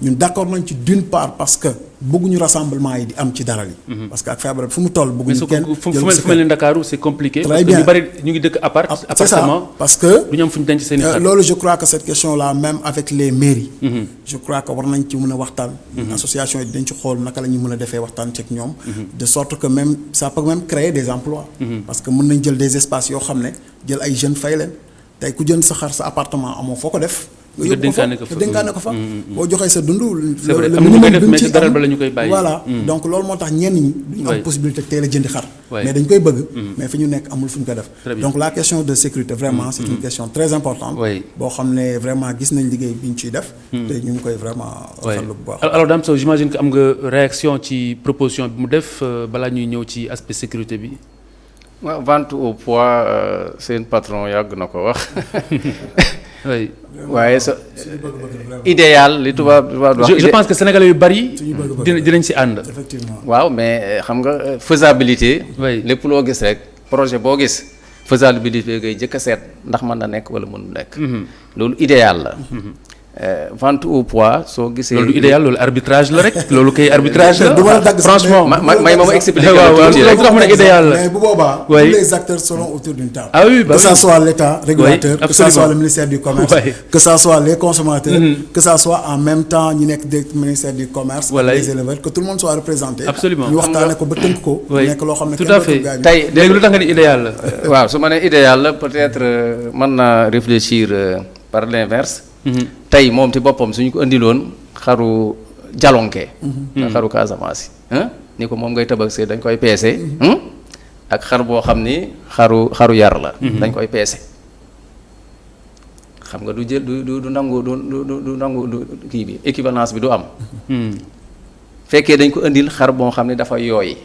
ñun d'accord nañ ci d'une part parce que bëgguñu rassemblement yi di am ci dara li. parce que ak feebar fu mu toll bëgguñu kenn. fu mel ni Ndakaaru c'est compliqué. très bien parce que ñu bari ñu ngi dëkk appartement. parce que du ñu am fu ñu denc seen i xar. loolu je crois que cette question là même avec les mairies. je crois que war nañ ci mën a waxtaan. association yi dañ ci xool naka la ñu mën a defee waxtaan ci ak ñoom. de sorte que même ça peut même créer des emplois. parce que mën nañ jël des espaces yoo xam ne jël ay jeunes fay leen tey ku jënd sa xar sa appartement amoo foo ko def. nga yóbbu ko fa dénkaane ko fa. boo joxee sa dund. c'est vrai am na ñu koy def mais ci dara ba la ñu koy bàyyi. voilà donc loolu moo tax ñenn ñi. duñu am possibilité teel a jëndi xar. mais dañ koy bëgg. mais fi ñu nekk amul fu ñu ko def. donc la question de sécurité vraiment c'est une question très importante. boo xam ne vraiment gis nañ liggéey bi ñu ciy def. te ñu ngi koy vraiment. rafetlu bu baax alors Dame Sow j'imagine que am nga réaction ci proposition bi mu def balaa ñuy ñëw ci aspect sécurité bi. waaw vente au poids seen patron yàgg na ko wax. oui waaye sa idéal li tubaab wax. je pense que sénégalais yu bari. dinañ ci ànd. effectivement waaw mais xam nga faisabilité. lépp loo gis rek projet boo gis faisabilité ngay jëkk a seet ndax mën na nekk wala mënul nekk. loolu idéal la. vente au poids soo gisee. loolu idéal loolu arbitrage la rek loolu kay arbitrage la. franchement may ma expliquer waaw tuuti rek. tax mu ne idéal la mais bu boobaa. tous les acteurs seront autour d'une table. ah oui que ça soit l'État régulateur. que ça soit le ministère du commerce. que ça soit les consommateurs. que ça soit en même temps ñi nekk du ministère du commerce. les éleveurs que tout le monde soit représenté. absolument ñu waxtaanee ko ba tënk ko. nekk loo xam ne tout à fait tey léegi lu tax nga ni idéal la. waaw su ma nee idéal la peut-être mën naa réfléchir par l'inverse. tey moom ci boppam suñu ko indiloon xaru jalonke. xaru Casamance yi. ni ko moom ngay tabaxee dañ koy peese. ak xar boo xam ni xaru yar la. dañ koy peese. xam nga du jël du nangu du nangu kii bi équivalence bi du am. fekkee dañ ko indil xar boo xam ne dafa yooy.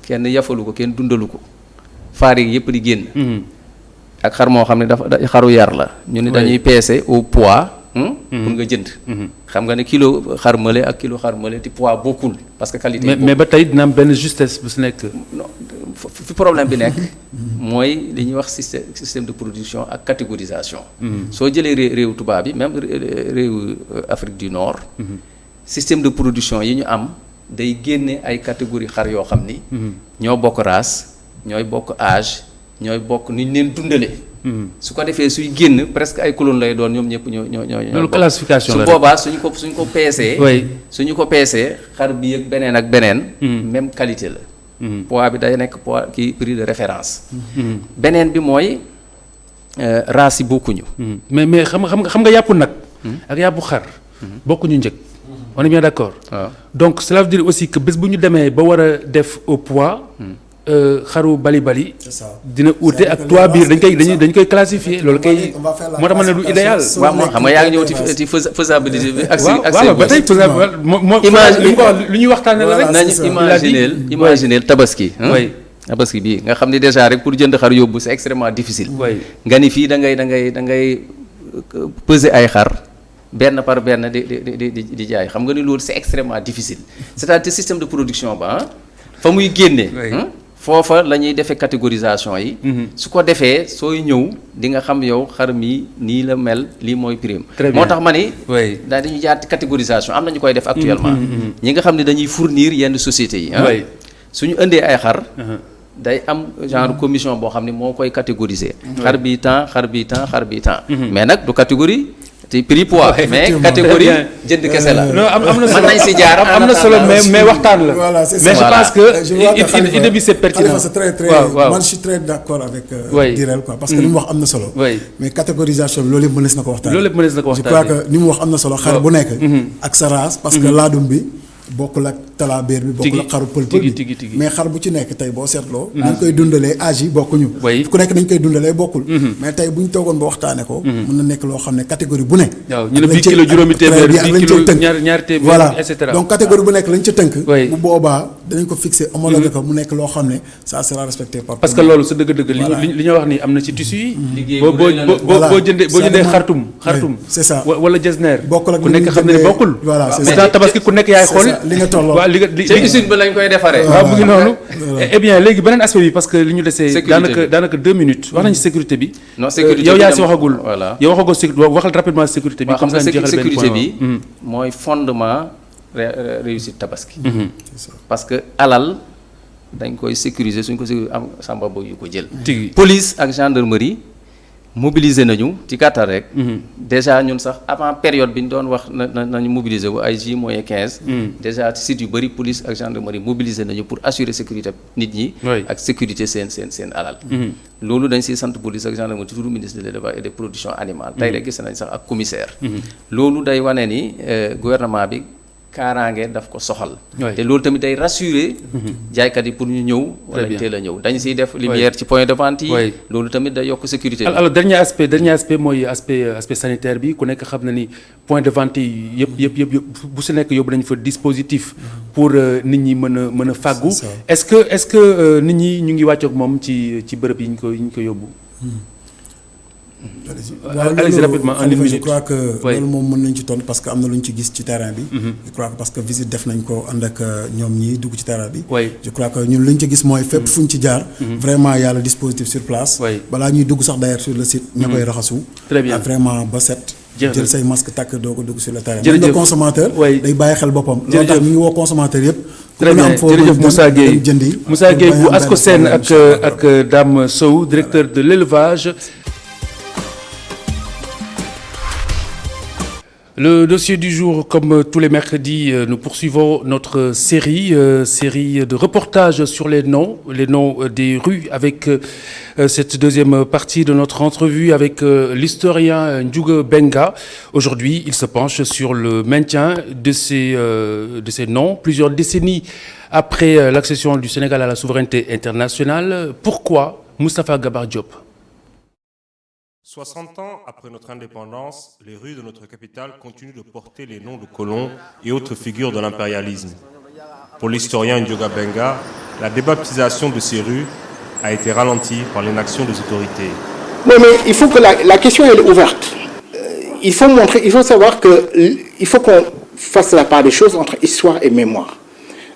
kenn yafalu ko kenn dundalu ko. faar yi yëpp di génn. ak xar moo xam ne dafa xaru yar la. ñu ni dañuy peese au poids. pour nga jënd. xam nga ne kilo xar mële ak kilo xar mële ti poids bokkul parce que qualité. mais ba tey dina am benn justesse bu si nekk. non fi problème bi nekk. mooy li ñuy wax système de production ak catégorisation. soo jëlee réew tubaab bi même réew Afrique du Nord. système de production yi ñu am day génne ay catégorie xar yoo xam ni. ñoo bokk race ñooy bokk âge. ñooy bokk ni ñu leen dundalee. su ko defee suy génn presque ay clones lay doon ñoom ñëpp ñoo loolu classification la su boobaa suñu ko peesee. oui suñu ko peesee xar bi ak beneen. même qualité la. poids bi day nekk poids kii prix de référence. beneen bi mooy race yi bokkuñu. mais xam nga yàppu nag. ak yàppu xar. bokkuñu njëg. on est bien d'accord. donc cela veut dire aussi que bés bu ñu demee ba war a def au poids. xaru bali. dina uute ak toit biir dañ koy classifier loolu kay. moo tax ma ne du idéal. waaw moo xam nga yaa ngi ñëw ci faisabilité bi. ak ba tey faisable lu ñuy waxtaanee la rek. nañu imaginer tabaski. tabaski bii nga xam ni déjà rek pour jënd xar yóbbu c'est extrêmement difficile. nga ni fii da ngay peser ay xar. benn par benn di jaay xam nga ni loolu c'est extrêmement difficile c'est-à-dire système de production ba fa muy génne. foofa la ñuy defee catégorisation yi. su ko defee sooy ñëw di nga xam yow xar mi nii la mel lii mooy prime. moo tax ma ni. daal dañuy jaar catégorisation am na ñu koy def actuellement. ñi nga xam ne dañuy fournir yenn sociétés yi. suñu indee ay xar. day am genre commission boo xam ne moo koy catégoriser. xar bi temps. mais nag du catégorie. te prix poids mais catégorie jënd kese la. non am na solo mën nañ si jaar am na solo mais waxtaan la. voilà c'est mais ça. je pense que idée bi c'est pertinent. Khalifa c'est très waaw man je suis très d'accord avec. oui Direl quoi parce que li mu wax am na solo. oui mais catégorisation bi loolu yëpp mënees na ko waxtaan. loolu yëpp mënees na ko waxtaan je crois que ni mu wax am na solo xar bu nekk. ak sa race parce que laadum bi. bokkul ak talaabeer bi bokkul ak xaru pël bi mais xar bu ci nekk tey boo seetloo dañ koy dundalee âge yi bokkuñu ku nekk dañ koy dundalee bokkul mais tey bu ñu toogoon ba waxtaane ko mën na nekk loo xam ne catégorie bu ne waaw ñu ne bii kilo juróomi téeméer bii kilo ñaari téeméer voilà et cetera donc catégorie bu nekk lañ ca tënk bu boobaa danañ ko fixer homologué ko mu nekk loo xam ne ça sera respecté par parce que loolu sa dëgg-dëgg li ñu wax ni am na ci tissu yi boo jëndee xartum c'est ça wala jesner bokkul ak ku nekk xam ne ni bokkul voilà c'est ça tabaski ku nekk yaay xool li nga tolloo ci usine ba lañ koy defaree. waaw mu ngi noonu. eh bien léegi beneen aspect bi parce que li ñu desee. daanaka 2 minutes. wax nañu sécurité bi. non sécurité bi yow yaa si waxagul. voilà yow waxagul sécurité waxal rapidement sécurité bi. comme ça ñu jeexal sécurité bi mooy fondement réussite tabaski. parce que alal dañ koy sécuriser suñ ko sécuriser am samba yu ko jël. police ak gendarmerie. mobiliser nañu ci gàttal rek. déjà ñun sax avant période bi ñu doon wax nañu mobiliser bu ay J-15. déjà ci site yu bëri police ak gendarmerie mobiliser nañu pour assurer sécurité nit ñi. ak sécurité seen alal. loolu dañ siy sant police ak gendarmerie toujours ministre de l'élevage et des productions animales. tey rek gis nañ sax ak commissaire. loolu day wane ni gouvernement bi. kaaraange daf ko soxal. te loolu tamit day rassurer. jaaykat yi pour ñu ñëw. wala teel a ñëw dañ siy def lumière ci point de vente yi. loolu tamit day yokk sécurité bi. alors dernier aspect mooy aspect sanitaire bi ku nekk xam na ni point de vente yi yëpp bu si nekk yóbbu nañ fa dispositif. pour nit ñi mën a fàggu. est-ce que nit ñi ñu ngi wàccoog moom ci bërëb yi ñu ko yóbbu. allez-y rapidement en une minute. Je crois que loolu moom mën nañ ci tontu parce que am na lu ñu ci gis ci terrain bi. je crois que parce que visite def nañ ko ànd ak ñoom ñii dugg ci terrain bi. je crois que ñun lu ñu ci gis mooy fépp fu ñu ci jaar. vraiment y a le dispositif sur place. balaa ñuy dugg sax d'ailleurs sur le site. ña koy raxasu. très bien vraiment ba set. jël say masque takk doo ko dugg sur le terrain. jërëjëf le consommateur. day bàyyi xel boppam. loolu tax ñu ngi woo consommateur yëpp. très bien jërëjëf Moussa Gueye bu ASCOSEN ak Dame Sow directeur de l'élevage. Le dossier du jour, comme tous les mercredis, nous poursuivons notre série de reportages sur les noms des rues avec cette deuxième partie de notre entrevue avec l'historien Ndiouga Benga. Aujourd'hui, il se penche sur le maintien de ces noms, plusieurs décennies après l'accession du Sénégal à la souveraineté internationale. Pourquoi Moustapha Gabar Diop? 60 ans après notre indépendance, les rues de notre capitale continuent de porter les noms de colons et autres figures de l'impérialisme. Pour l'historien Ndiouga Benga, la débaptisation de ces rues a été ralentie par l'inaction des autorités. Oui, mais il faut que la question elle est ouverte. Il faut savoir qu'il faut qu'on fasse la part des choses entre histoire et mémoire.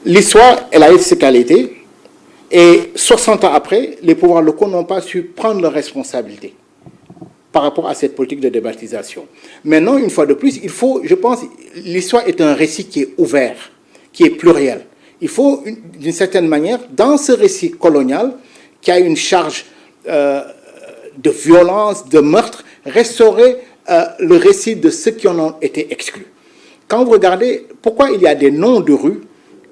L'histoire, elle a eu ses qualités, et 60 ans après, les pouvoirs locaux n'ont pas su prendre leurs responsabilités par rapport à cette politique de débaptisation. Maintenant, une fois de plus, je pense, l'histoire est un récit qui est ouvert, qui est pluriel. Il faut, d'une certaine manière, dans ce récit colonial, qui a une charge de violence, de meurtre, restaurer le récit de ceux qui en ont été exclus. Quand vous regardez pourquoi il y a des noms de rues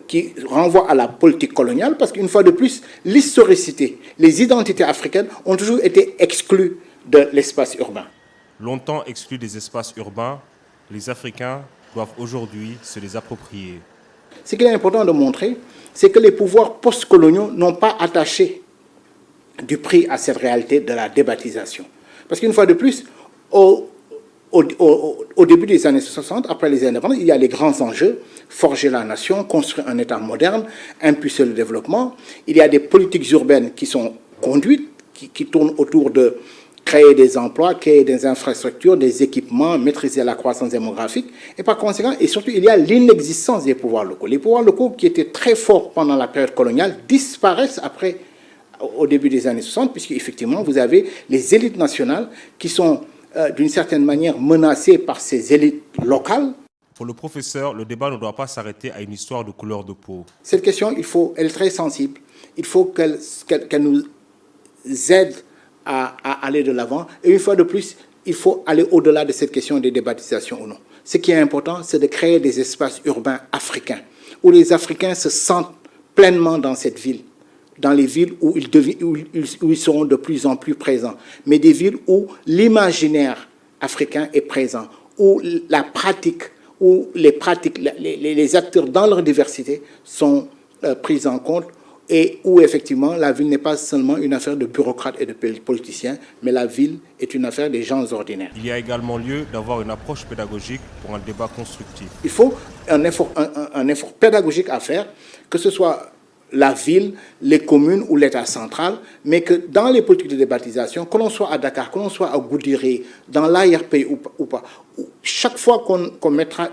qui renvoient à la politique coloniale, parce qu'une fois de plus, l'historicité, les identités africaines ont toujours été exclues de l'espace urbain. Longtemps exclus des espaces urbains, les Africains doivent aujourd'hui se les approprier. Ce qu'il est important de montrer, c'est que les pouvoirs postcoloniaux n'ont pas attaché du prix à cette réalité de la débaptisation. Parce qu'une fois de plus, au début des années 60, après les indépendances, il y a les grands enjeux: forger la nation, construire un État moderne, impulser le développement. Il y a des politiques urbaines qui sont conduites, qui tournent autour de créer des emplois, créer des infrastructures, des équipements, maîtriser la croissance démographique. Et par conséquent, et surtout, il y a l'inexistence des pouvoirs locaux. Les pouvoirs locaux qui étaient très forts pendant la période coloniale disparaissent après, au début des années 60, puisqu'effectivement, vous avez les élites nationales qui sont d'une certaine manière menacées par ces élites locales. Pour le professeur, le débat ne doit pas s'arrêter à une histoire de couleur de peau. Cette question, elle est très sensible. Il faut qu'elle nous aide à aller de l'avant. Et une fois de plus, il faut aller au-delà de cette question des débaptisations ou non. Ce qui est important, c'est de créer des espaces urbains africains, où les Africains se sentent pleinement dans cette ville, dans les villes où ils seront de plus en plus présents, mais des villes où l'imaginaire africain est présent, où la pratique, où les acteurs dans leur diversité sont pris en compte, et où effectivement la ville n'est pas seulement une affaire de bureaucrates et de politiciens, mais la ville est une affaire des gens ordinaires. Il y a également lieu d'avoir une approche pédagogique pour un débat constructif. Il faut un effort pédagogique à faire, que ce soit la ville, les communes ou l'État central, mais que dans les politiques de débaptisation, que l'on soit à Dakar, que l'on soit à Goudiri, dans l'ARP ou pas, chaque fois qu'on mettra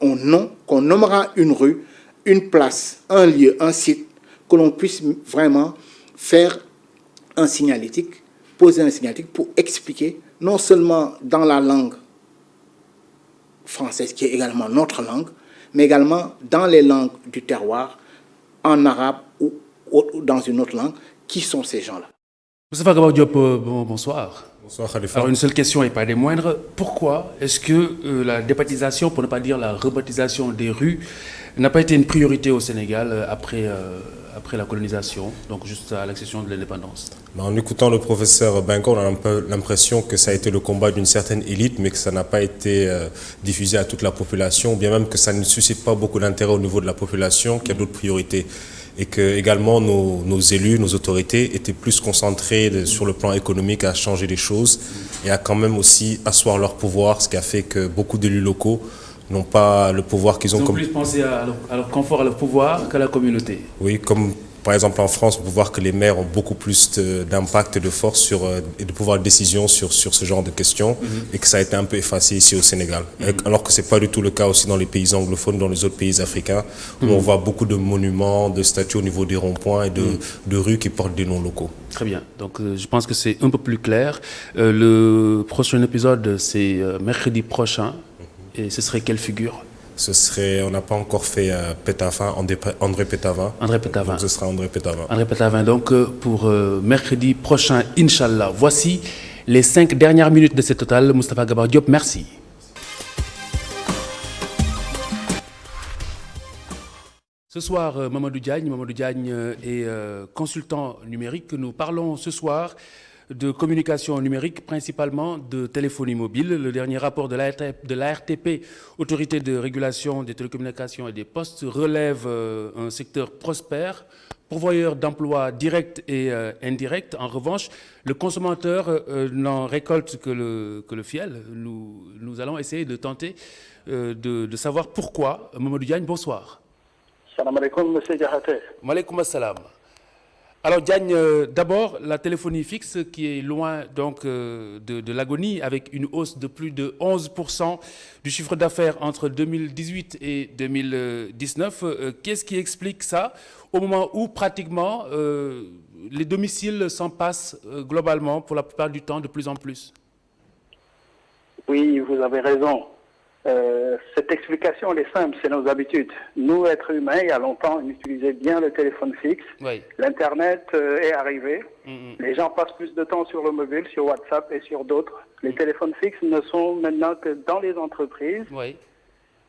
un nom, qu'on nommera une rue, une place, un lieu, un site, que l'on puisse vraiment faire un signalétique, poser un signalétique pour expliquer, non seulement dans la langue française, qui est également notre langue, mais également dans les langues du terroir, en arabe ou dans une autre langue, qui sont ces gens-là. Moustapha Gaba Diop, bonsoir. Bonsoir Khalifa. Alors une seule question et pas des moindres. Pourquoi est-ce que la débaptisation, pour ne pas dire la rebaptisation des rues, n'a pas été une priorité au Sénégal après la colonisation, donc juste à l'accession de l'indépendance? En écoutant le professeur Benga, on a un peu l'impression que ça a été le combat d'une certaine élite, mais que ça n'a pas été diffusé à toute la population, ou bien même que ça ne suscite pas beaucoup d'intérêt au niveau de la population, qu'il y a d'autres priorités. Et que également nos élus, nos autorités étaient plus concentrés sur le plan économique à changer les choses et à quand même aussi asseoir leur pouvoir, ce qui a fait que beaucoup d'élus locaux n'ont pas le pouvoir qu'ils ont. Ils ont plus pensé à leur confort, à leur pouvoir qu'à la communauté. Oui, comme par exemple en France, on peut voir que les maires ont beaucoup plus d'impact et de force et de pouvoir de décision sur ce genre de questions et que ça a été un peu effacé ici au Sénégal. Alors que ce n'est pas du tout le cas aussi dans les pays anglophones, dans les autres pays africains, où on voit beaucoup de monuments, de statues au niveau des ronds-points et de rues qui portent des noms locaux. Très bien, donc je pense que c'est un peu plus clair. Le prochain épisode, c'est mercredi prochain. Et ce serait quelle figure? Ce serait, on n'a pas encore fait Pétavin, André Pétavin. André Pétavin. Donc ce sera André Pétavin. André Pétavin, donc pour mercredi prochain, Inch'Allah. Voici les 5 dernières minutes de ce total. Moustapha Gaba Diop, merci. Ce soir, Mamadou Diagne est consultant numérique. Nous parlons ce soir de communication numérique, principalement de téléphonie mobile. Le dernier rapport de l'ARTP, Autorité de régulation des télécommunications et des postes, relève un secteur prospère, pourvoyeur d'emplois directs et indirects. En revanche, le consommateur n'en récolte que le fiel. Nous allons essayer de tenter de savoir pourquoi. Mamadou Diagne, bonsoir. Salam alaikum, monsieur Diakhaté. Maaleykoum assalam. Alors Diagne, d'abord la téléphonie fixe qui est loin donc de l'agonie avec une hausse de plus de 11% du chiffre d'affaires entre 2018 et 2019. Qu'est-ce qui explique ça au moment où pratiquement les domiciles s'en passent globalement pour la plupart du temps de plus en plus? Oui, vous avez raison. Cette explication, elle est simple, c'est nos habitudes. Nous, êtres humains, il y a longtemps, on utilisait bien le téléphone fixe. Oui. L'Internet est arrivé. Les gens passent plus de temps sur le mobile, sur WhatsApp et sur d'autres. Les téléphones fixes ne sont maintenant que dans les entreprises. Oui.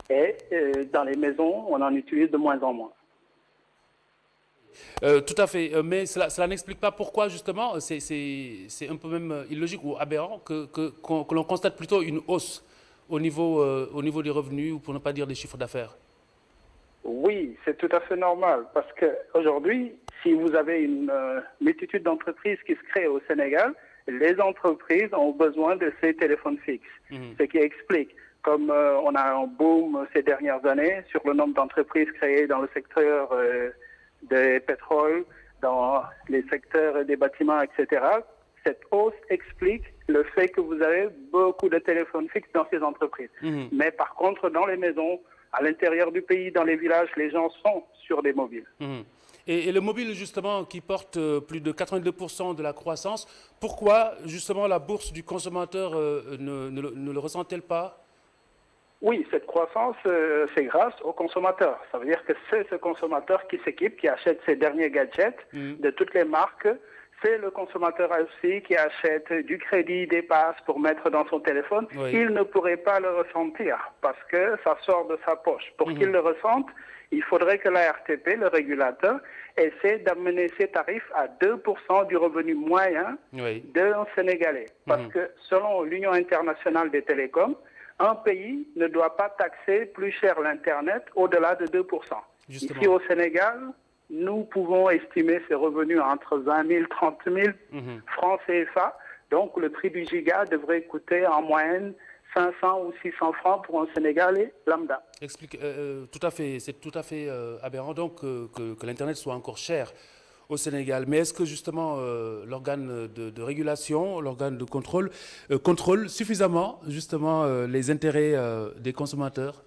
Et dans les maisons, on en utilise de moins en moins. Tout à fait, mais cela n'explique pas pourquoi justement c'est un peu même illogique ou aberrant que l'on constate plutôt une hausse au niveau des revenus ou pour ne pas dire des chiffres d'affaires. Oui, c'est tout à fait normal parce qu'aujourd'hui, si vous avez une multitude d'entreprises qui se créent au Sénégal, les entreprises ont besoin de ces téléphones fixes, ce qui explique. Comme on a un boom ces dernières années sur le nombre d'entreprises créées dans le secteur des pétroles, dans les secteurs des bâtiments, etc. Cette hausse explique le fait que vous avez beaucoup de téléphones fixes dans ces entreprises. Mais par contre, dans les maisons, à l'intérieur du pays, dans les villages, les gens sont sur des mobiles. Et le mobile, justement, qui porte plus de 82% de la croissance, pourquoi, justement, la bourse du consommateur ne le ressent-elle pas ? Oui, cette croissance, c'est grâce aux consommateurs. Ça veut dire que c'est ce consommateur qui s'équipe, qui achète ses derniers gadgets de toutes les marques. C'est le consommateur aussi qui achète du crédit, des passes pour mettre dans son téléphone. Oui. Il ne pourrait pas le ressentir parce que ça sort de sa poche. Pour qu'il le ressente, il faudrait que la RTP, le régulateur, essaie d'amener ses tarifs à 2% du revenu moyen d'un Sénégalais. Parce que selon l'Union internationale des télécoms, un pays ne doit pas taxer plus cher l'Internet au-delà de 2%. Justement. Ici au Sénégal, nous pouvons estimer ces revenus entre 20 000 et 30 000 francs CFA. Donc le prix du giga devrait coûter en moyenne 500 ou 600 francs pour un Sénégalais lambda. Tout à fait, c'est tout à fait aberrant donc que l'Internet soit encore cher au Sénégal. Mais est-ce que justement l'organe de régulation, l'organe de contrôle, contrôle suffisamment justement les intérêts des consommateurs ?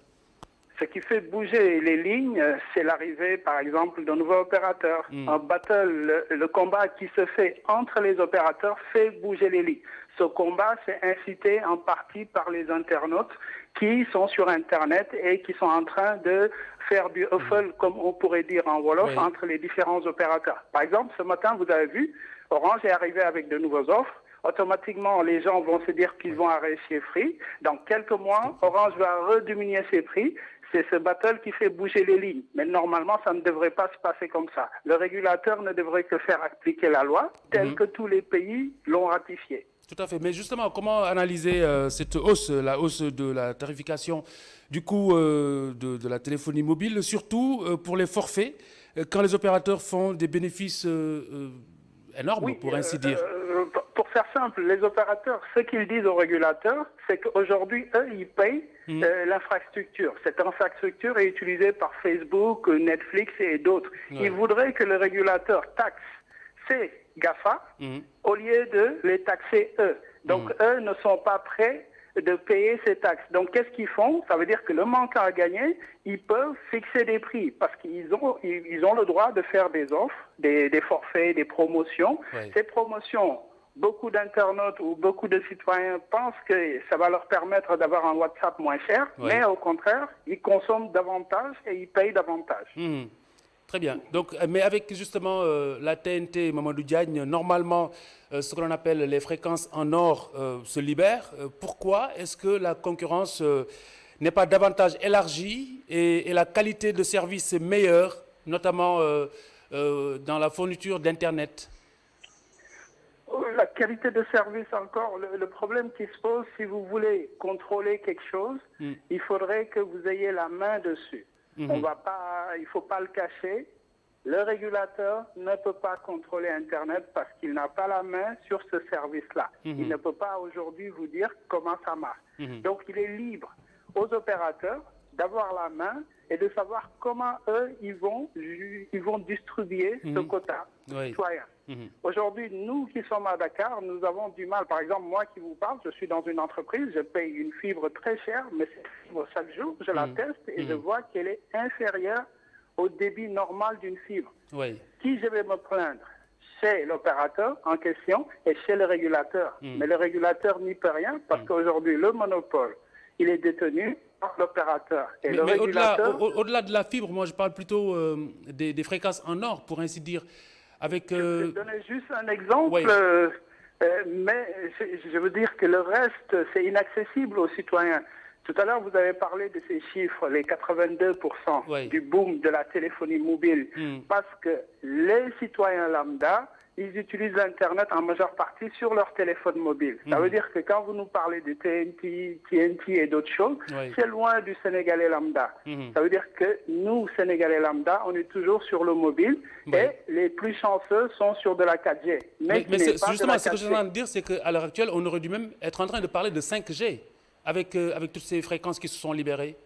Ce qui fait bouger les lignes, c'est l'arrivée, par exemple, d'un nouveau opérateur. Un battle, le combat qui se fait entre les opérateurs fait bouger les lignes. Ce combat, c'est incité en partie par les internautes qui sont sur Internet et qui sont en train de faire du huffle, comme on pourrait dire en Wolof, entre les différents opérateurs. Par exemple, ce matin, vous avez vu, Orange est arrivé avec de nouvelles offres. Automatiquement, les gens vont se dire qu'ils vont arrêter Free. Dans quelques mois, Orange va rediminuer ses prix. C'est ce battle qui fait bouger les lignes. Mais normalement, ça ne devrait pas se passer comme ça. Le régulateur ne devrait que faire appliquer la loi telle que tous les pays l'ont ratifiée. Tout à fait. Mais justement, comment analyser cette hausse, la hausse de la tarification du coût de la téléphonie mobile, surtout pour les forfaits, quand les opérateurs font des bénéfices énormes, pour ainsi dire. Pour faire simple, les opérateurs, ce qu'ils disent aux régulateurs, c'est qu'aujourd'hui, eux, ils payent l'infrastructure. Cette infrastructure est utilisée par Facebook, Netflix et d'autres. Ils voudraient que le régulateur taxe ces GAFA au lieu de les taxer eux. Donc, eux ne sont pas prêts de payer ces taxes. Donc, qu'est-ce qu'ils font? Ça veut dire que le manque à gagner, ils peuvent fixer des prix parce qu'ils ont le droit de faire des offres, des forfaits, des promotions. Ces promotions, beaucoup d'internautes ou beaucoup de citoyens pensent que ça va leur permettre d'avoir un WhatsApp moins cher, mais au contraire, ils consomment davantage et ils payent davantage. Très bien. Donc, mais avec justement la TNT, Mamadou Diagne, normalement, ce que l'on appelle les fréquences en or se libèrent. Pourquoi est-ce que la concurrence n'est pas davantage élargie et la qualité de service est meilleure, notamment dans la fourniture d'Internet? La qualité de service encore, le problème qui se pose, si vous voulez contrôler quelque chose, il faudrait que vous ayez la main dessus. Il ne faut pas le cacher. Le régulateur ne peut pas contrôler Internet parce qu'il n'a pas la main sur ce service-là. Il ne peut pas aujourd'hui vous dire comment ça marche. Donc il est libre aux opérateurs d'avoir la main et de savoir comment eux, ils vont distribuer ce quota citoyen. Aujourd'hui, nous qui sommes à Dakar, nous avons du mal. Par exemple, moi qui vous parle, je suis dans une entreprise, je paye une fibre très chère, mais cette fibre, chaque jour, je la teste et je vois qu'elle est inférieure au débit normal d'une fibre. Qui je vais me plaindre? Chez l'opérateur en question et chez le régulateur. Mais le régulateur n'y peut rien parce qu'aujourd'hui, le monopole, il est détenu par l'opérateur. Et le Mais régulateur... au-delà de la fibre, moi je parle plutôt des fréquences en or, pour ainsi dire. Avec, Je vais donner juste un exemple, Oui. mais je veux dire que le reste, c'est inaccessible aux citoyens. Tout à l'heure, vous avez parlé de ces chiffres, les 82% du boom de la téléphonie mobile, parce que les citoyens lambda, ils utilisent Internet en majeure partie sur leur téléphone mobile. Ça veut dire que quand vous nous parlez de TNT et d'autres choses, c'est loin du Sénégalais lambda. Ça veut dire que nous, Sénégalais lambda, on est toujours sur le mobile et les plus chanceux sont sur de la 4G. Mais justement, ce que je suis en train de dire, c'est qu'à l'heure actuelle, on aurait dû même être en train de parler de 5G avec toutes ces fréquences qui se sont libérées.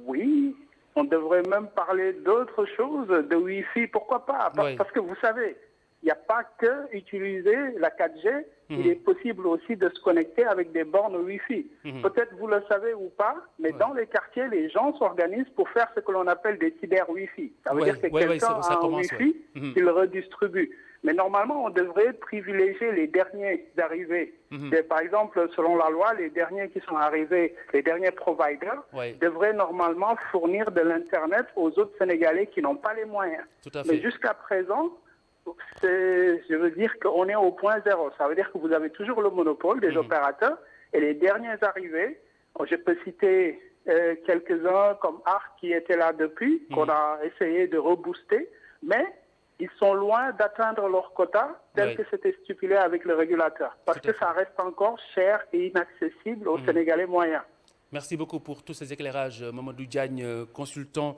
Oui, on devrait même parler d'autres choses, de Wi-Fi, pourquoi pas? Parce que vous savez, il n'y a pas que utiliser la 4G, il est possible aussi de se connecter avec des bornes Wi-Fi. Peut-être vous le savez ou pas, mais dans les quartiers, les gens s'organisent pour faire ce que l'on appelle des cyber Wi-Fi. Ça veut dire que quelqu'un a un Wi-Fi, il redistribue. Mais normalement, on devrait privilégier les derniers arrivés. Par exemple, selon la loi, les derniers qui sont arrivés, les derniers providers, devraient normalement fournir de l'Internet aux autres Sénégalais qui n'ont pas les moyens. Mais jusqu'à présent, je veux dire qu'on est au point zéro. Ça veut dire que vous avez toujours le monopole des opérateurs et les derniers arrivés, je peux citer quelques-uns comme Arc qui étaient là depuis, qu'on a essayé de rebooster, mais ils sont loin d'atteindre leur quota tel que c'était stipulé avec le régulateur. Parce que ça reste encore cher et inaccessible aux Sénégalais moyens. Merci beaucoup pour tous ces éclairages, Mamadou Diagne, consultant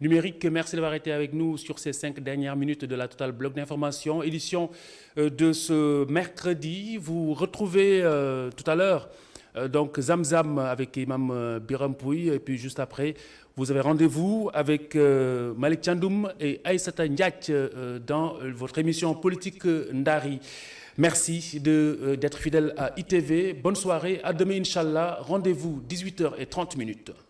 numérique. Merci d'avoir été avec nous sur ces 5 dernières minutes de la Total Bloc d'information. Édition de ce mercredi. Vous retrouvez tout à l'heure donc Zamzam avec Imam Biram Pouy. Et puis juste après, vous avez rendez-vous avec Malik Tchandoum et Aïssata Ndiaye dans votre émission Politique Ndari. Merci d'être fidèle à ITV. Bonne soirée. À demain, Inch'Allah. Rendez-vous 18h30.